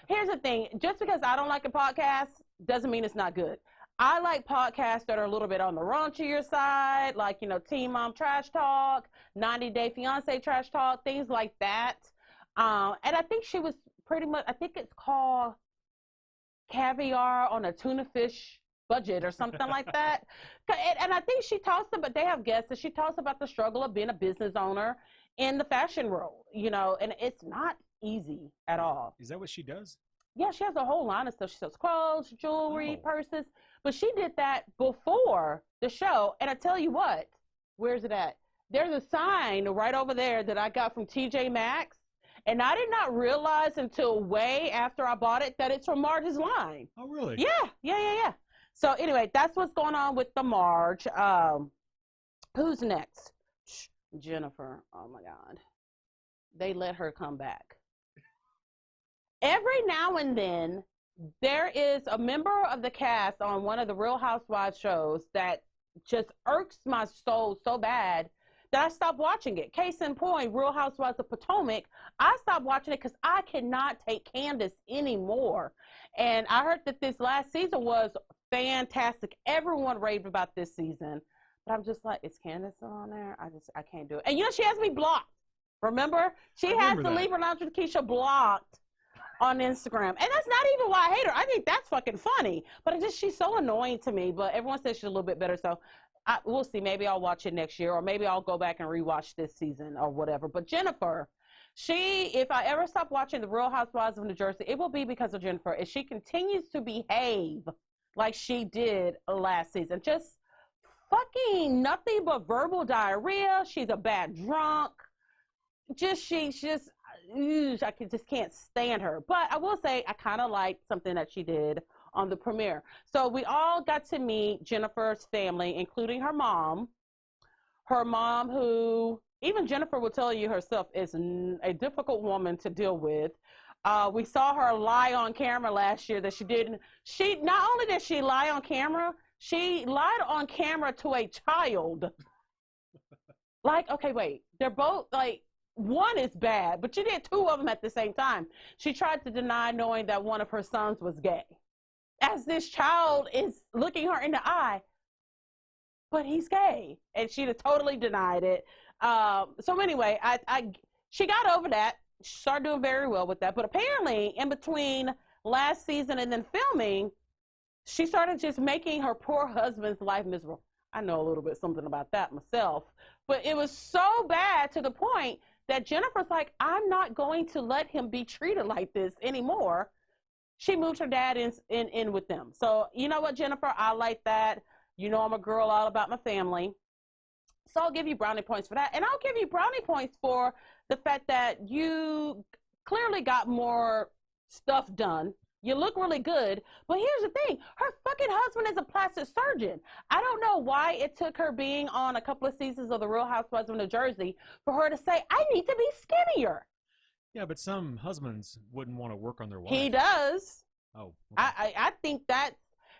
Here's the thing. Just because I don't like a podcast doesn't mean it's not good. I like podcasts that are a little bit on the raunchier side, like, Teen Mom Trash Talk, 90 Day Fiance Trash Talk, things like that. And I think she was pretty much, I think it's called Caviar on a Tuna Fish budget or something like that. And I think she talks about, they have guests, and she talks about the struggle of being a business owner in the fashion world, you know, and it's not easy at all.
Is that what she does?
Yeah, she has a whole line of stuff. She sells clothes, jewelry,
Oh.
purses, but she did that before the show. And I tell you what, where's it at? There's a sign right over there that I got from TJ Maxx. And I did not realize until way after I bought it that it's from Marge's line.
Oh, really?
Yeah. So anyway, that's what's going on with the Marge. Who's next? Jennifer. Oh my God. They let her come back. Every now and then, there is a member of the cast on one of the Real Housewives shows that just irks my soul so bad that I stopped watching it. Case in point, Real Housewives of Potomac, I stopped watching it because I cannot take Candace anymore. And I heard that this last season was fantastic. Everyone raved about this season. But I'm just like, is Candace still on there? I can't do it. And you know, she has me blocked. Remember? She has the Libra Lounge with Keisha blocked on Instagram. And that's not even why I hate her. I think that's fucking funny. But she's so annoying to me. But everyone says she's a little bit better. So we'll see. Maybe I'll watch it next year. Or maybe I'll go back and rewatch this season or whatever. But Jennifer, if I ever stop watching the Real Housewives of New Jersey, it will be because of Jennifer. If she continues to behave like she did last season. Just fucking nothing but verbal diarrhea. She's a bad drunk. She just can't stand her. But I will say I kind of liked something that she did on the premiere. So we all got to meet Jennifer's family, including her mom. Her mom, who even Jennifer will tell you herself is a difficult woman to deal with. We saw her lie on camera last year that she didn't. She not only did she lie on camera, she lied on camera to a child. Like, okay, wait, they're both like, one is bad, but she did two of them at the same time. She tried to deny knowing that one of her sons was gay, as this child is looking her in the eye, but he's gay, and she'd have totally denied it. So anyway, she got over that. She started doing very well with that, but apparently in between last season and then filming, she started just making her poor husband's life miserable. I know a little bit something about that myself, but it was so bad to the point that Jennifer's like, I'm not going to let him be treated like this anymore. She moved her dad in with them. So you know what, Jennifer, I like that. You know I'm a girl all about my family. So I'll give you brownie points for that. And I'll give you brownie points for the fact that you clearly got more stuff done. You look really good. But here's the thing. Her fucking husband is a plastic surgeon. I don't know why it took her being on a couple of seasons of The Real Housewives of New Jersey for her to say, I need to be skinnier.
Yeah, but some husbands wouldn't want to work on their wife.
He does.
Oh.
Okay. I think that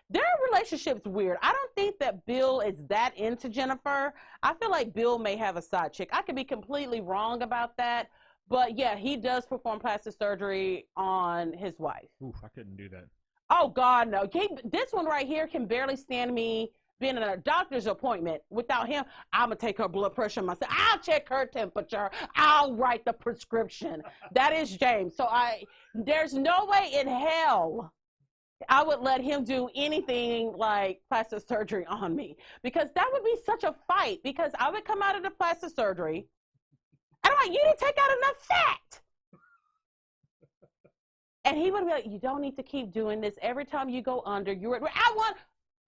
their relationship's weird. I don't think that Bill is that into Jennifer. I feel like Bill may have a side chick. I could be completely wrong about that. But yeah, he does perform plastic surgery on his wife.
Oof, I couldn't do that.
Oh God, no. This one right here can barely stand me being in a doctor's appointment. Without him, I'm gonna take her blood pressure myself. I'll check her temperature. I'll write the prescription. That is James. So there's no way in hell I would let him do anything like plastic surgery on me, because that would be such a fight, because I would come out of the plastic surgery and I'm like, you didn't take out enough fat. And he would be like, you don't need to keep doing this. Every time you go under,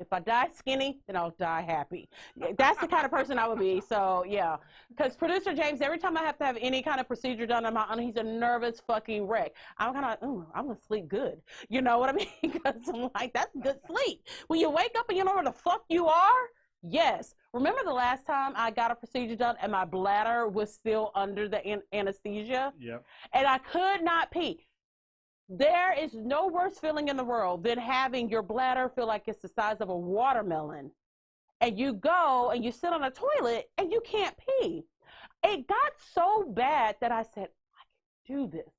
if I die skinny, then I'll die happy. That's the kind of person I would be. So yeah, because producer James, every time I have to have any kind of procedure done on my own, he's a nervous fucking wreck. I'm kind of like, I'm gonna sleep good. You know what I mean? Because I'm like, that's good sleep. When you wake up and you know where the fuck you are. Yes. Remember the last time I got a procedure done and my bladder was still under the anesthesia?
Yep.
And I could not pee. There is no worse feeling in the world than having your bladder feel like it's the size of a watermelon. And you go and you sit on a toilet and you can't pee. It got so bad that I said, I can do this.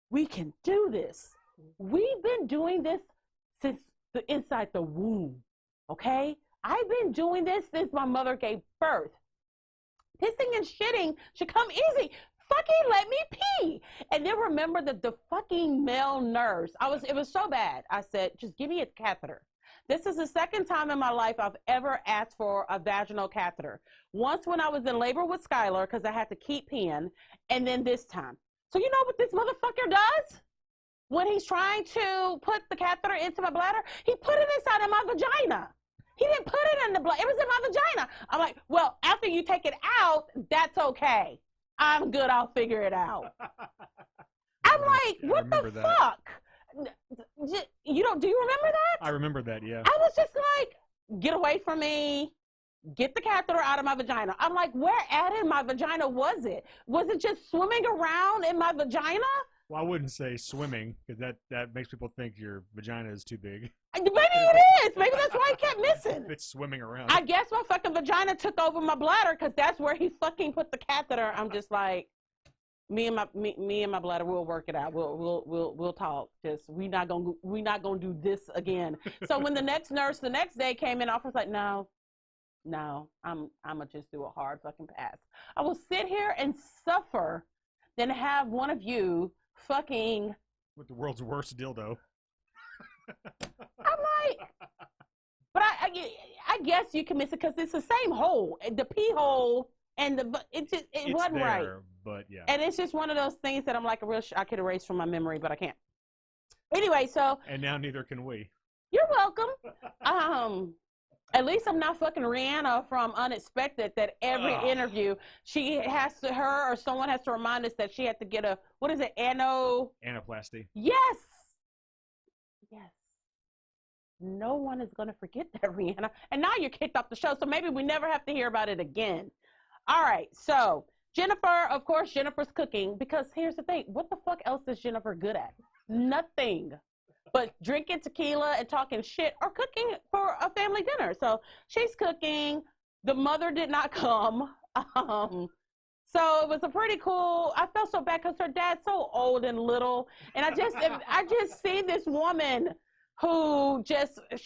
We can do this. We've been doing this since inside the womb, okay? I've been doing this since my mother gave birth. Pissing and shitting should come easy. Fucking let me pee. And then remember that the fucking male nurse, it was so bad. I said, just give me a catheter. This is the second time in my life I've ever asked for a vaginal catheter. Once when I was in labor with Skylar because I had to keep peeing, and then this time. So you know what this motherfucker does? When he's trying to put the catheter into my bladder, he put it inside of my vagina. He didn't put it in the blood. It was in my vagina. I'm like, well, after you take it out, that's okay. I'm good. I'll figure it out. I'm like, what the fuck? You don't, do you remember that?
I remember that, yeah.
I was just like, get away from me. Get the catheter out of my vagina. I'm like, where at in my vagina was it? Was it just swimming around in my vagina?
Well, I wouldn't say swimming, because that makes people think your vagina is too big.
Maybe it is. Maybe that's why he kept missing.
It's swimming around.
I guess my fucking vagina took over my bladder because that's where he fucking put the catheter. I'm just like, me and my bladder, we'll work it out. We'll talk. Just we not gonna do this again. So when the next nurse the next day came in, I was like, no, I'm gonna just do a hard fucking pass. I will sit here and suffer than have one of you fucking
with the world's worst dildo.
I'm like, but I guess you can miss it because it's the same hole, the pee hole, and it wasn't
there,
right.
But yeah,
and it's just one of those things that I'm like, I could erase from my memory, but I can't. Anyway, so
and now neither can we.
You're welcome. At least I'm not fucking Rihanna from Unexpected that every interview her or someone has to remind us that she had to get a, what is it,
anaplasty.
Yes. No one is going to forget that, Rihanna. And now you're kicked off the show, so maybe we never have to hear about it again. All right, so Jennifer, of course, Jennifer's cooking, because here's the thing. What the fuck else is Jennifer good at? Nothing. But drinking tequila and talking shit or cooking for a family dinner. So she's cooking. The mother did not come. So it was a pretty cool. I felt so bad because her dad's so old and little. And I just see this woman who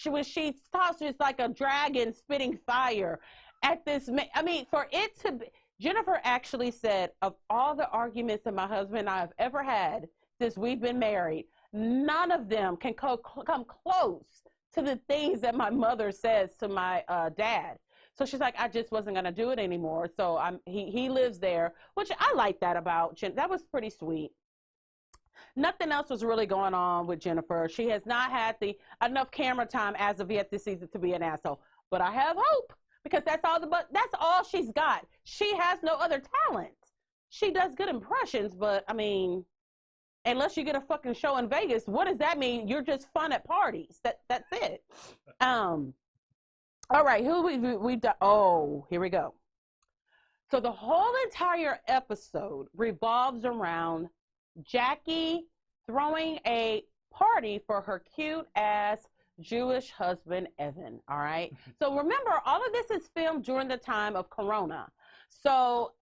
when she talks, she's like a dragon spitting fire at this. I mean, for it to be, Jennifer actually said, of all the arguments that my husband and I have ever had since we've been married, none of them can come close to the things that my mother says to my dad. So she's like, I just wasn't going to do it anymore. So he lives there, which I like that about Jen. That was pretty sweet. Nothing else was really going on with Jennifer. She has not had enough camera time as of yet this season to be an asshole. But I have hope because that's all she's got. She has no other talent. She does good impressions, but I mean, unless you get a fucking show in Vegas, what does that mean? You're just fun at parties. That's it. All right, who we done? Oh, here we go. So the whole entire episode revolves around Jackie throwing a party for her cute ass Jewish husband, Evan. All right. So remember, all of this is filmed during the time of Corona. So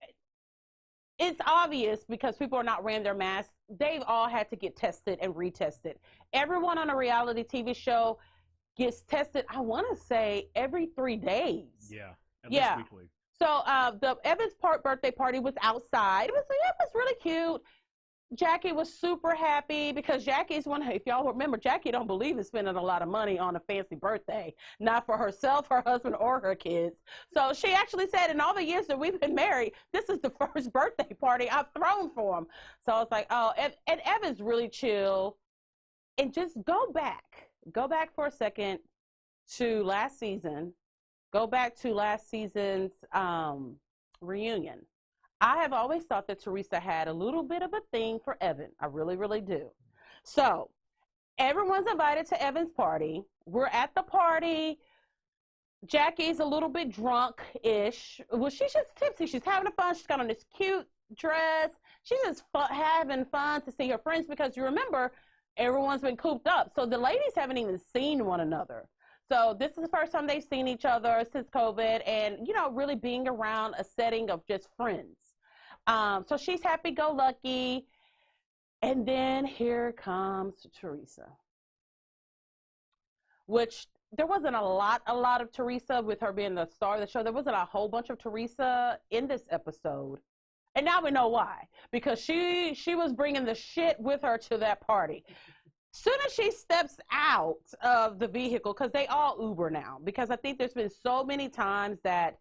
it's obvious because people are not wearing their masks. They've all had to get tested and retested. Everyone on a reality TV show gets tested, I want to say, every 3 days.
Yeah. At least weekly.
So the Evan's birthday party was outside. It was really cute. Jackie was super happy because Jackie's one, if y'all remember, Jackie don't believe in spending a lot of money on a fancy birthday, not for herself, her husband, or her kids. So she actually said, in all the years that we've been married, this is the first birthday party I've thrown for him. So I was like, oh, and Evan's really chill. And just go back for a second to last season. Go back to last season's reunion. I have always thought that Teresa had a little bit of a thing for Evan. I really, really do. So everyone's invited to Evan's party. We're at the party. Jackie's a little bit drunk-ish. Well, she's just tipsy. She's having fun. She's got on this cute dress. She's just having fun to see her friends because you remember, everyone's been cooped up. So the ladies haven't even seen one another. So this is the first time they've seen each other since COVID and, really being around a setting of just friends. So she's happy-go-lucky. And then here comes Teresa, which there wasn't a lot of Teresa with her being the star of the show. There wasn't a whole bunch of Teresa in this episode. And now we know why, because she was bringing the shit with her to that party. Soon as she steps out of the vehicle, because they all Uber now, because I think there's been so many times that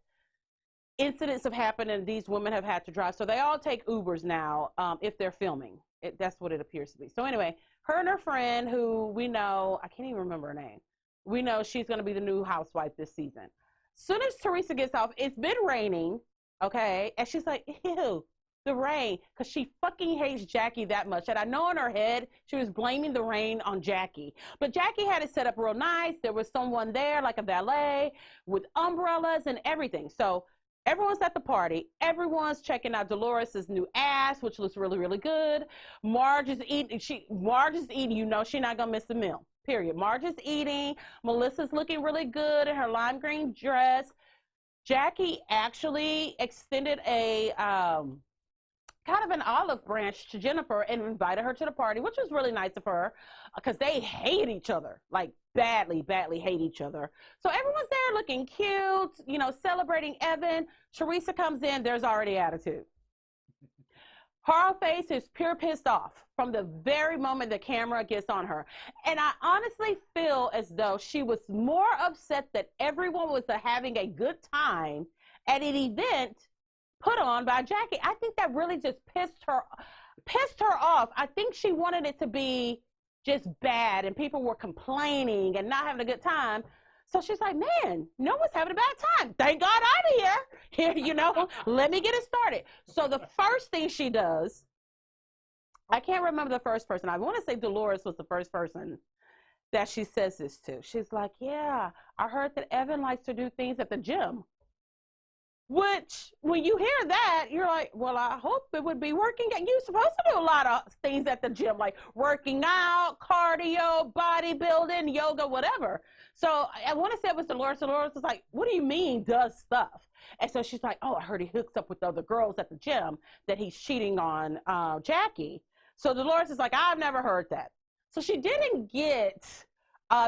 incidents have happened and these women have had to drive. So they all take Ubers now if they're filming. That's what it appears to be. So anyway, her and her friend, who we know, I can't even remember her name. We know she's going to be the new housewife this season. Soon as Teresa gets off, it's been raining, okay? And she's like, ew, the rain, because she fucking hates Jackie that much. And I know in her head, she was blaming the rain on Jackie. But Jackie had it set up real nice. There was someone there, like a valet, with umbrellas and everything. So everyone's at the party. Everyone's checking out Dolores' new ass, which looks really, really good. Marge is eating. You know she's not going to miss a meal, period. Marge is eating. Melissa's looking really good in her lime green dress. Jackie actually extended a kind of an olive branch to Jennifer and invited her to the party, which was really nice of her because they hate each other, like badly hate each other. So everyone's there looking cute, you know, celebrating Evan. Teresa comes in, there's already attitude. Her face is pure pissed off from the very moment the camera gets on her. And I honestly feel as though she was more upset that everyone was having a good time at an event put on by Jackie. I think that really just pissed her off. I think she wanted it to be just bad and people were complaining and not having a good time. So she's like, man, no one's having a bad time. Thank God I'm here, you know, let me get it started. So the first thing she does, I can't remember the first person. I want to say Dolores was the first person that she says this to. She's like, yeah, I heard that Evan likes to do things at the gym. Which, when you hear that, you're like, well, I hope it would be working. You're supposed to do a lot of things at the gym, like working out, cardio, bodybuilding, yoga, whatever. So I want to say it was Dolores. Dolores was like, what do you mean does stuff? And so she's like, oh, I heard he hooks up with other girls at the gym, that he's cheating on Jackie. So Dolores is like, I've never heard that. So she didn't get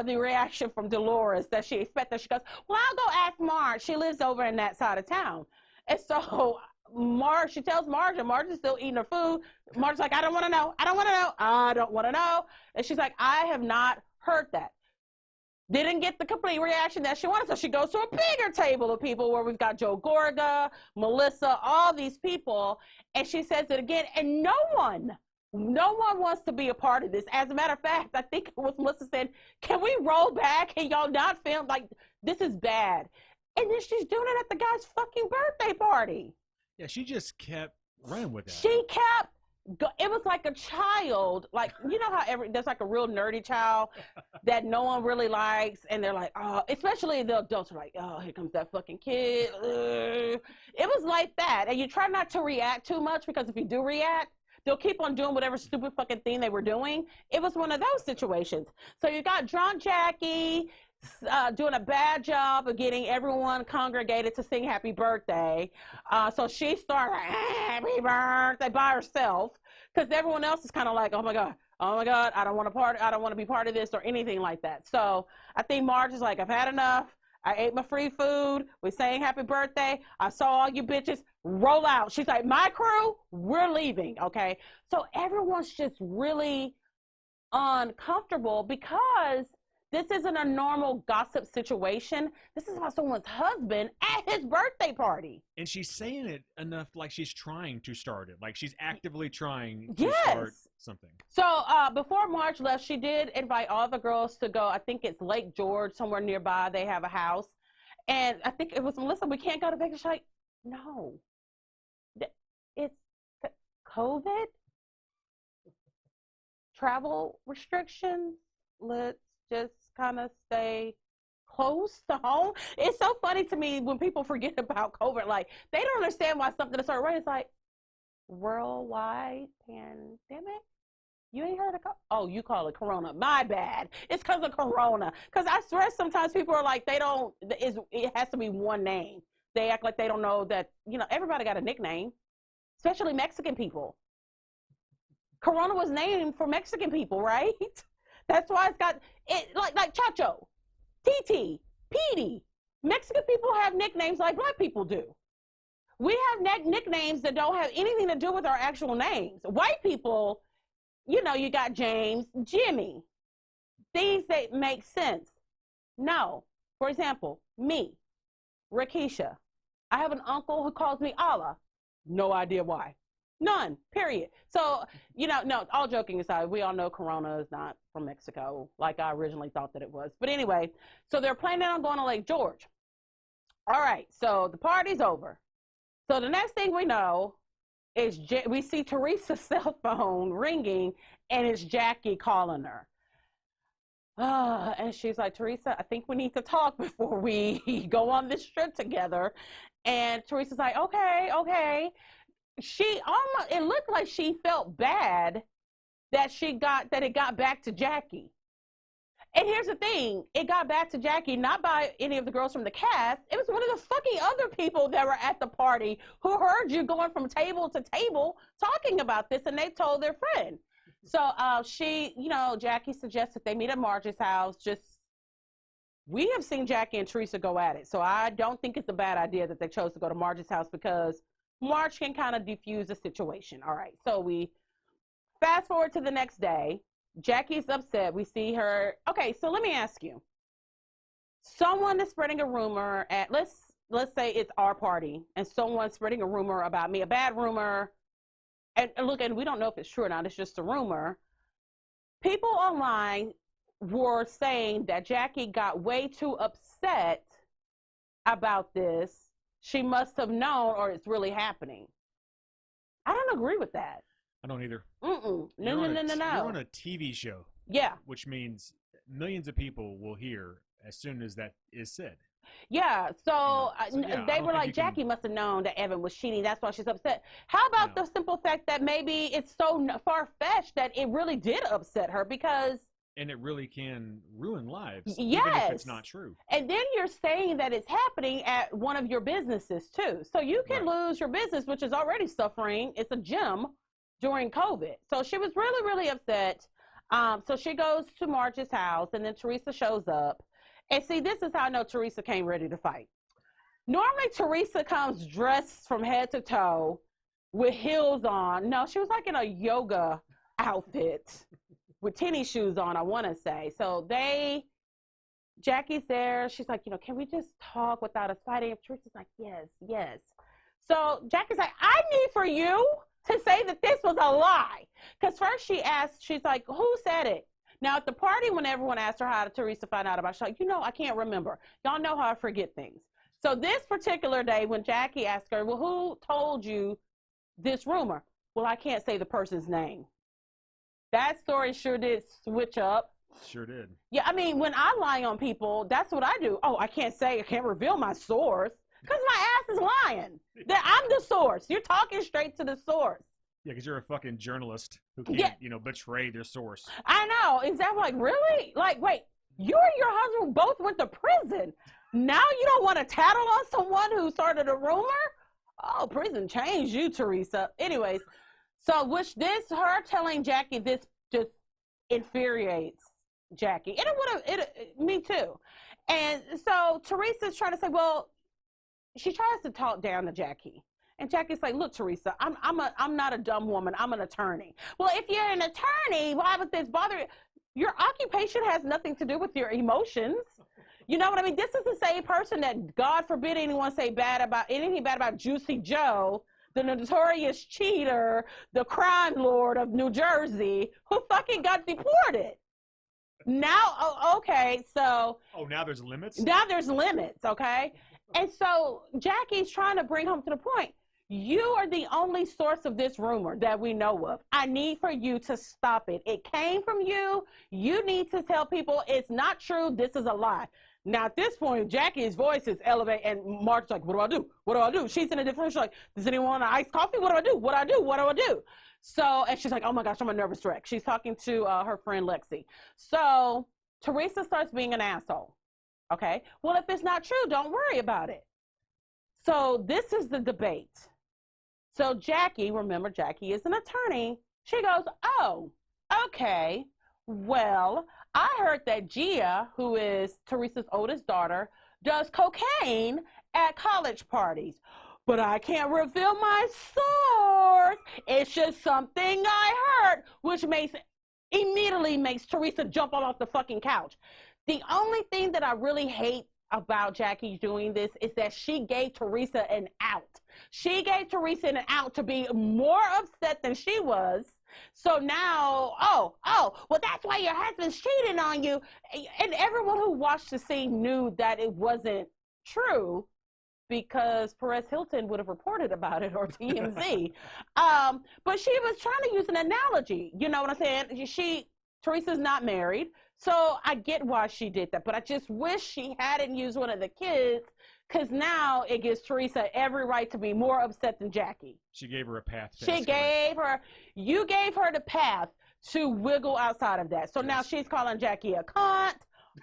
the reaction from Dolores that she expected. She goes, well, I'll go ask Marge. She lives over in that side of town. And so Marge, she tells Marge, and Marge is still eating her food. Marge's like, I don't want to know. I don't want to know. I don't want to know. And she's like, I have not heard that. Didn't get the complete reaction that she wanted. So she goes to a bigger table of people where we've got Joe Gorga, Melissa, all these people. And she says it again. And no one wants to be a part of this. As a matter of fact, I think it was Melissa said, can we roll back and y'all not film? Like, this is bad. And then she's doing it at the guy's fucking birthday party.
Yeah, she just kept running with that.
She kept, it was like a child, like, you know how there's like a real nerdy child that no one really likes, and they're like, oh, especially the adults are like, oh, here comes that fucking kid. Ugh. It was like that. And you try not to react too much, because if you do react, they'll keep on doing whatever stupid fucking thing they were doing. It was one of those situations. So you got drunk Jackie doing a bad job of getting everyone congregated to sing happy birthday. So she started like, happy birthday by herself, because everyone else is kind of like, oh my God, I don't want to be part of this or anything like that. So I think Marge is like, I've had enough. I ate my free food. We sang happy birthday. I saw all you bitches. Roll out. She's like, my crew, we're leaving. Okay. So everyone's just really uncomfortable, because this isn't a normal gossip situation. This is about someone's husband at his birthday party.
And she's saying it enough like she's trying to start it. Like she's actively trying to start something.
So before Marge left, she did invite all the girls to go. I think it's Lake George, somewhere nearby. They have a house. And I think it was Melissa, we can't go to Vegas. She's like, no, it's COVID, travel restrictions. Let's just kind of stay close to home. It's so funny to me when people forget about COVID. Like, they don't understand why something is so right. It's like, worldwide pandemic? You ain't heard of COVID? Oh, you call it Corona. My bad. It's because of Corona. Because I swear sometimes people are like, it has to be one name. They act like they don't know that, you know, everybody got a nickname, especially Mexican people. Corona was named for Mexican people, right? That's why it's got it, like Chacho, TT, Petey. Mexican people have nicknames like black people do. We have nicknames that don't have anything to do with our actual names. White people, you know, you got James, Jimmy, things that make sense. No. For example, me, Rakisha. I have an uncle who calls me Allah. No idea why. None, period. So, no, all joking aside, we all know Corona is not from Mexico like I originally thought that it was. But anyway, so they're planning on going to Lake George. All right, so the party's over. So the next thing we know is we see Teresa's cell phone ringing, and it's Jackie calling her. And she's like, Teresa, I think we need to talk before we go on this trip together. And Teresa's like, okay. It looked like she felt bad that it got back to Jackie. And here's the thing, it got back to Jackie not by any of the girls from the cast. It was one of the fucking other people that were at the party who heard you going from table to table talking about this, and they told their friend. So Jackie suggested they meet at Marge's house. We have seen Jackie and Teresa go at it, so I don't think it's a bad idea that they chose to go to Marge's house, because Marge can kind of defuse the situation. All right, so we fast forward to the next day. Jackie's upset. We see her. Okay, so let me ask you. Someone is spreading a rumor at, let's say it's our party, and someone's spreading a rumor about me, a bad rumor. And look, and we don't know if it's true or not. It's just a rumor. People online were saying that Jackie got way too upset about this. She must have known, or it's really happening. I don't agree with that.
I don't either.
No.
You're on a TV show.
Yeah.
Which means millions of people will hear as soon as that is said.
Yeah, so they were like, Jackie must have known that Evan was cheating. That's why she's upset. How about the simple fact that maybe it's so far-fetched that it really did upset her, because...
And it really can ruin lives,
yes,
even if it's not true. And
then you're saying that it's happening at one of your businesses, too. So you can lose your business, which is already suffering. It's a gym during COVID. So she was really, really upset. So she goes to Marge's house, and then Teresa shows up. And see, this is how I know Teresa came ready to fight. Normally, Teresa comes dressed from head to toe with heels on. No, she was like in a yoga outfit with tennis shoes on, I want to say. So Jackie's there. She's like, can we just talk without us fighting? And Teresa's like, yes. So Jackie's like, I need for you to say that this was a lie. Because first she's like, who said it? Now, at the party, when everyone asked her how did Teresa find out about it, she's like, I can't remember. Y'all know how I forget things. So this particular day, when Jackie asked her, well, who told you this rumor? Well, I can't say the person's name. That story sure did switch up.
Sure did.
Yeah, I mean, when I lie on people, that's what I do. Oh, I can't reveal my source, because my ass is lying. That I'm the source. You're talking straight to the source.
Yeah, because you're a fucking journalist who can't, betray their source.
I know. Exactly. Like, really? Like, wait, you and your husband both went to prison. Now you don't want to tattle on someone who started a rumor? Oh, prison changed you, Teresa. Anyways, so her telling Jackie this just infuriates Jackie. And me too. And so Teresa's trying to say, well, she tries to talk down to Jackie. And Jackie's like, look, Teresa, I'm not a dumb woman. I'm an attorney. Well, if you're an attorney, why would this bother you? Your occupation has nothing to do with your emotions. You know what I mean? This is the same person that, God forbid anyone say anything bad about Juicy Joe, the notorious cheater, the crime lord of New Jersey, who fucking got deported. Now, okay, so...
Oh, now there's limits?
Now there's limits, okay? And so Jackie's trying to bring home to the point. You are the only source of this rumor that we know of. I need for you to stop it. It came from you. You need to tell people it's not true. This is a lie. Now, at this point, Jackie's voice is elevated, and Marge's like, what do I do? What do I do? She's in a different, she's like, does anyone want an iced coffee? What do I do? What do I do? What do I do? So, and she's like, oh my gosh, I'm a nervous wreck. She's talking to her friend Lexi. So Teresa starts being an asshole. Okay. Well, if it's not true, don't worry about it. So this is the debate. So Jackie, remember Jackie is an attorney. She goes, oh, okay. Well, I heard that Gia, who is Teresa's oldest daughter, does cocaine at college parties. But I can't reveal my source. It's just something I heard, which makes immediately makes Teresa jump off the fucking couch. The only thing that I really hate about Jackie doing this is that she gave Teresa an out. She gave Teresa an out to be more upset than she was. So now, well, that's why your husband's cheating on you. And everyone who watched the scene knew that it wasn't true, because Perez Hilton would have reported about it, or TMZ. But she was trying to use an analogy. You know what I'm saying? Teresa's not married, so I get why she did that. But I just wish she hadn't used one of the kids, because now it gives Teresa every right to be more upset than Jackie.
She gave her a path.
You gave her the path to wiggle outside of that. So now she's calling Jackie a cunt.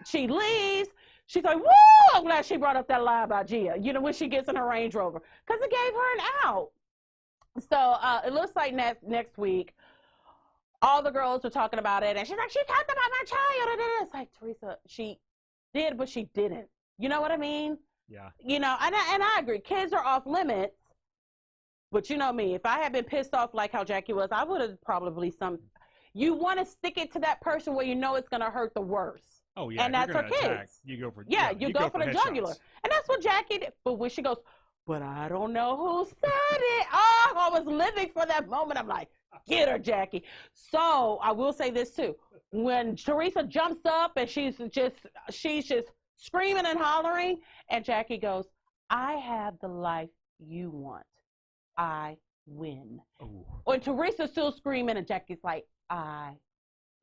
She leaves. She's like, woo, I'm glad she brought up that lie about Gia, you know, when she gets in her Range Rover, because it gave her an out. So it looks like next week, all the girls are talking about it, and she's like, she talked about my child. And it's like, Teresa, she did, but she didn't. You know what I mean?
Yeah.
You know, and I agree. Kids are off limits, but you know me, if I had been pissed off like how Jackie was, I would have probably you want to stick it to that person where you know it's going to hurt the worst.
Oh, yeah.
And that's her kids.
You go for
you go for the jugular. And that's what Jackie did. But when she goes, but I don't know who said it. Oh, I was living for that moment. I'm like, get her, Jackie. So I will say this too. When Teresa jumps up and she's just screaming and hollering, and Jackie goes, I have the life you want. I win.
Oh.
When Teresa's still screaming and Jackie's like, I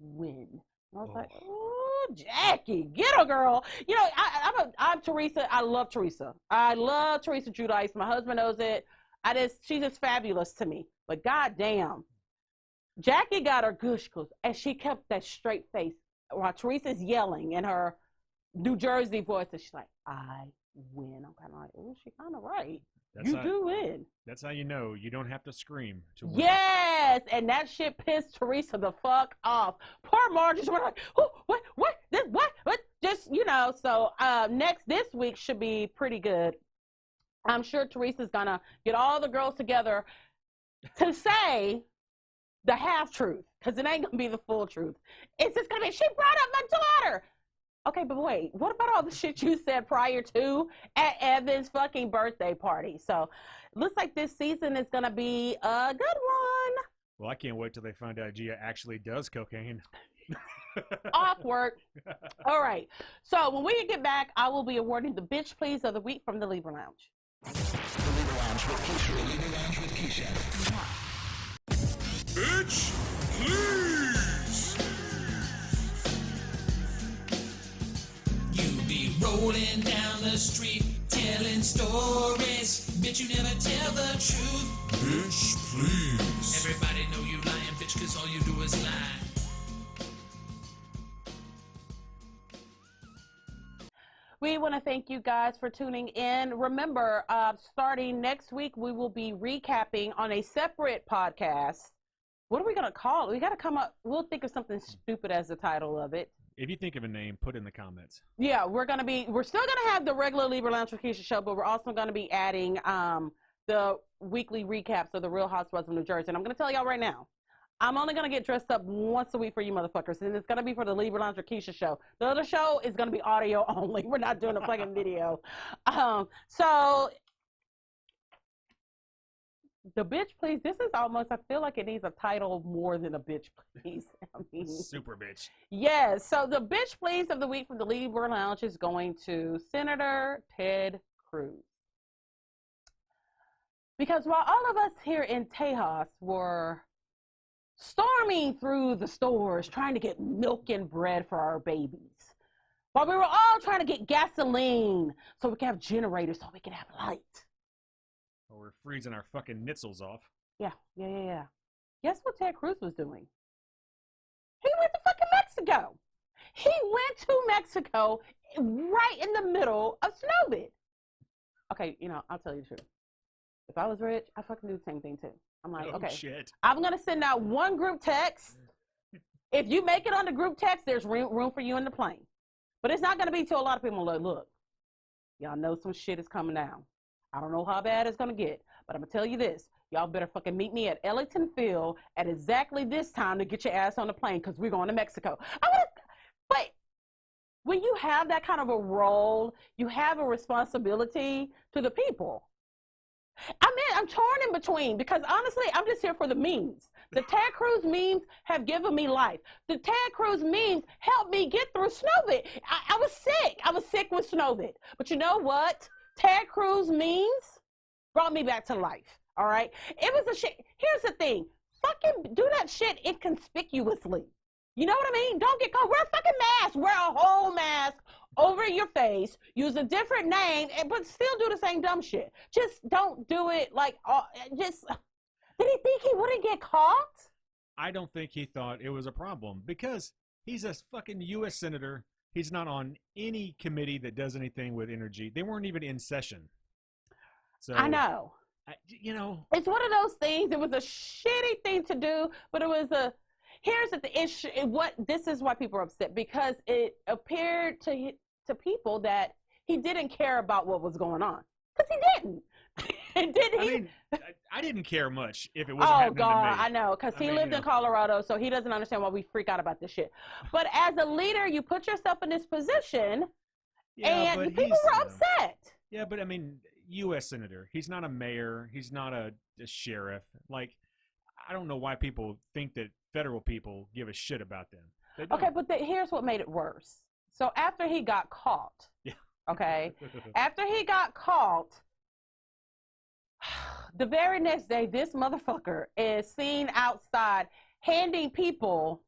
win. And I was like, oh, Jackie, get her, girl. You know, I'm Teresa. I love Teresa. I love Teresa Giudice. My husband knows it. She's just fabulous to me. But goddamn, Jackie got her gushkos, and she kept that straight face while Teresa's yelling in her New Jersey voice, and she's like, I win. I'm kind of like, oh, she's kind of right. You do win. That's
how you know you don't have to scream to win.
Yes, and that shit pissed Teresa the fuck off. Poor Marge, we're like, oh, what, just, you know. So this week should be pretty good. I'm sure Teresa's gonna get all the girls together to say the half truth, because it ain't gonna be the full truth. It's just gonna be, she brought up my daughter. Okay, but wait, what about all the shit you said prior to at Evan's fucking birthday party? So it looks like this season is going to be a good one.
Well, I can't wait till they find out Gia actually does cocaine.
Awkward. All right. So when we get back, I will be awarding the bitch please of the week from the Libra Lounge.
The Libra Lounge with Keisha. The Libra Lounge with Keisha.
Bitch, please. Rolling down the street, telling stories. Bitch, you never tell the truth. Bitch, please. Everybody know you lying, bitch, cause all you do is lie.
We want to thank you guys for tuning in. Remember, starting next week, we will be recapping on a separate podcast. What are we going to call it? We got to come up, we'll think of something stupid as the title of it.
If you think of a name, put it in the comments.
Yeah, we're still going to have the regular Libra Lounge with Keisha show, but we're also going to be adding the weekly recaps of the Real Housewives of New Jersey. And I'm going to tell y'all right now, I'm only going to get dressed up once a week for you motherfuckers, and it's going to be for the Libra Lounge with Keisha show. The other show is going to be audio only. We're not doing a fucking video. So the bitch please, this is almost, I feel like it needs a title more than a bitch please. I mean,
super bitch.
Yes. So the bitch please of the week from the Libra Lounge is going to Senator Ted Cruz. Because while all of us here in Tejas were storming through the stores trying to get milk and bread for our babies, while we were all trying to get gasoline so we can have generators so we can have light.
Or we're freezing our fucking nitzels off.
Yeah. Guess what Ted Cruz was doing? He went to fucking Mexico. He went to Mexico right in the middle of Snow-Vid. Okay, you know, I'll tell you the truth. If I was rich, I'd fucking do the same thing too. I'm like, okay,
shit.
I'm going to send out one group text. If you make it on the group text, there's room for you in the plane. But it's not going to be till a lot of people like, look, y'all know some shit is coming down. I don't know how bad it's going to get, but I'm going to tell you this. y'all better fucking meet me at Ellington Field at exactly this time to get your ass on the plane because we're going to Mexico. But when you have that kind of a role, you have a responsibility to the people. I'm torn in between because honestly, I'm just here for the memes. The Ted Cruz memes have given me life. The Ted Cruz memes helped me get through Snow-Vid. I was sick. I was sick with Snow-Vid. But you know what? Ted Cruz memes brought me back to life. All right? It was a shit. Here's the thing. Fucking do that shit inconspicuously. You know what I mean? Don't get caught. Wear a fucking mask. Wear a whole mask over your face. Use a different name, but still do the same dumb shit. Just don't do it like, just, did he think he wouldn't get caught?
I don't think he thought it was a problem because he's a fucking U.S. senator. He's not on any committee that does anything with energy. They weren't even in session. So
I know.
You know.
It's one of those things. It was a shitty thing to do, but it was a, here's the issue. This is why people are upset, because it appeared to people that he didn't care about what was going on, because he didn't. I mean,
I didn't care much if it wasn't happening to me.
Oh, God, I know, because he lived in Colorado, so he doesn't understand why we freak out about this shit. But as a leader, you put yourself in this position, and people were upset.
Yeah, but I mean, U.S. senator. He's not a mayor. He's not a sheriff. Like, I don't know why people think that federal people give a shit about them.
Okay, but here's what made it worse. So after he got caught, okay, after he got caught, the very next day, this motherfucker is seen outside handing people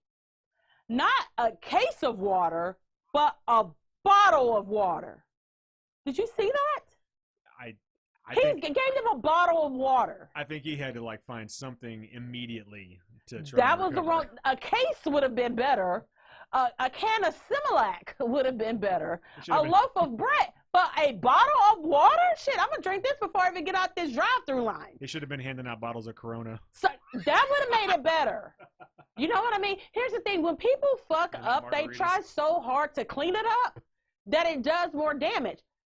not a case of water, but a bottle of water. Did you see that? He gave them a bottle of water.
I think he had to like find something immediately to try.
That was the wrong. A case would have been better. A can of Similac would have been better. A loaf of bread, but a bottle of water? Shit, I'm gonna drink this before I even get out this drive-through line.
He should have been handing out bottles of Corona.
So that would have made it better. You know what I mean? Here's the thing: when people fuck up, they try so hard to clean it up that it does more damage.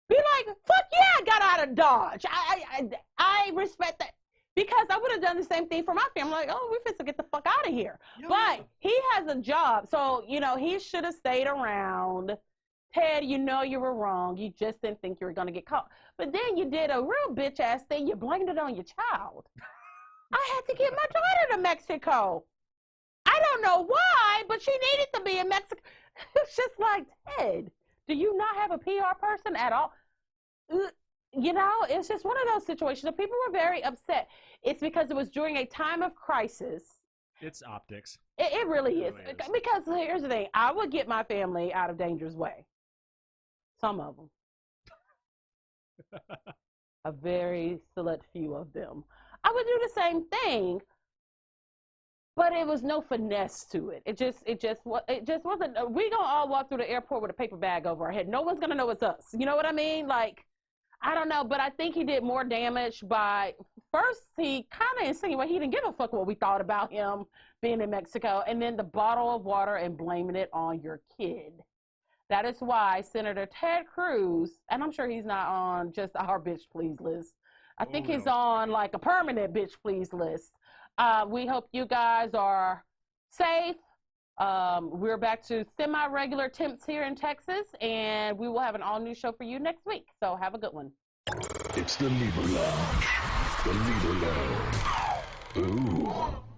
Be like, fuck yeah, I got out of Dodge. I respect that. Because I would have done the same thing for my family. Like, oh, we finna get the fuck out of here. But he has a job. So, you know, he should have stayed around. Ted, you know you were wrong. You just didn't think you were going to get caught. But then you did a real bitch-ass thing. You blamed it on your child. I had to get my daughter to Mexico. I don't know why, but she needed to be in Mexico. It's just like, Ted, do you not have a PR person at all? You know, it's just one of those situations that people were very upset. It's because it was during a time of crisis.
It's optics.
It really is. Because here's the thing. I would get my family out of danger's way. Some of them. A very select few of them. I would do the same thing, but it was no finesse to it. It just wasn't. We gonna all walk through the airport with a paper bag over our head. No one's gonna know it's us. You know what I mean? Like, I don't know, but I think he did more damage by, first, he kind of insinuated he didn't give a fuck what we thought about him being in Mexico, and then the bottle of water and blaming it on your kid. That is why Senator Ted Cruz, and I'm sure he's not on just our bitch please list. I think he's on like a permanent bitch please list. We hope you guys are safe. We're back to semi-regular temps here in Texas, and we will have an all-new show for you next week. So have a good one.
It's the Libra Lounge. The Libra Lounge. Ooh.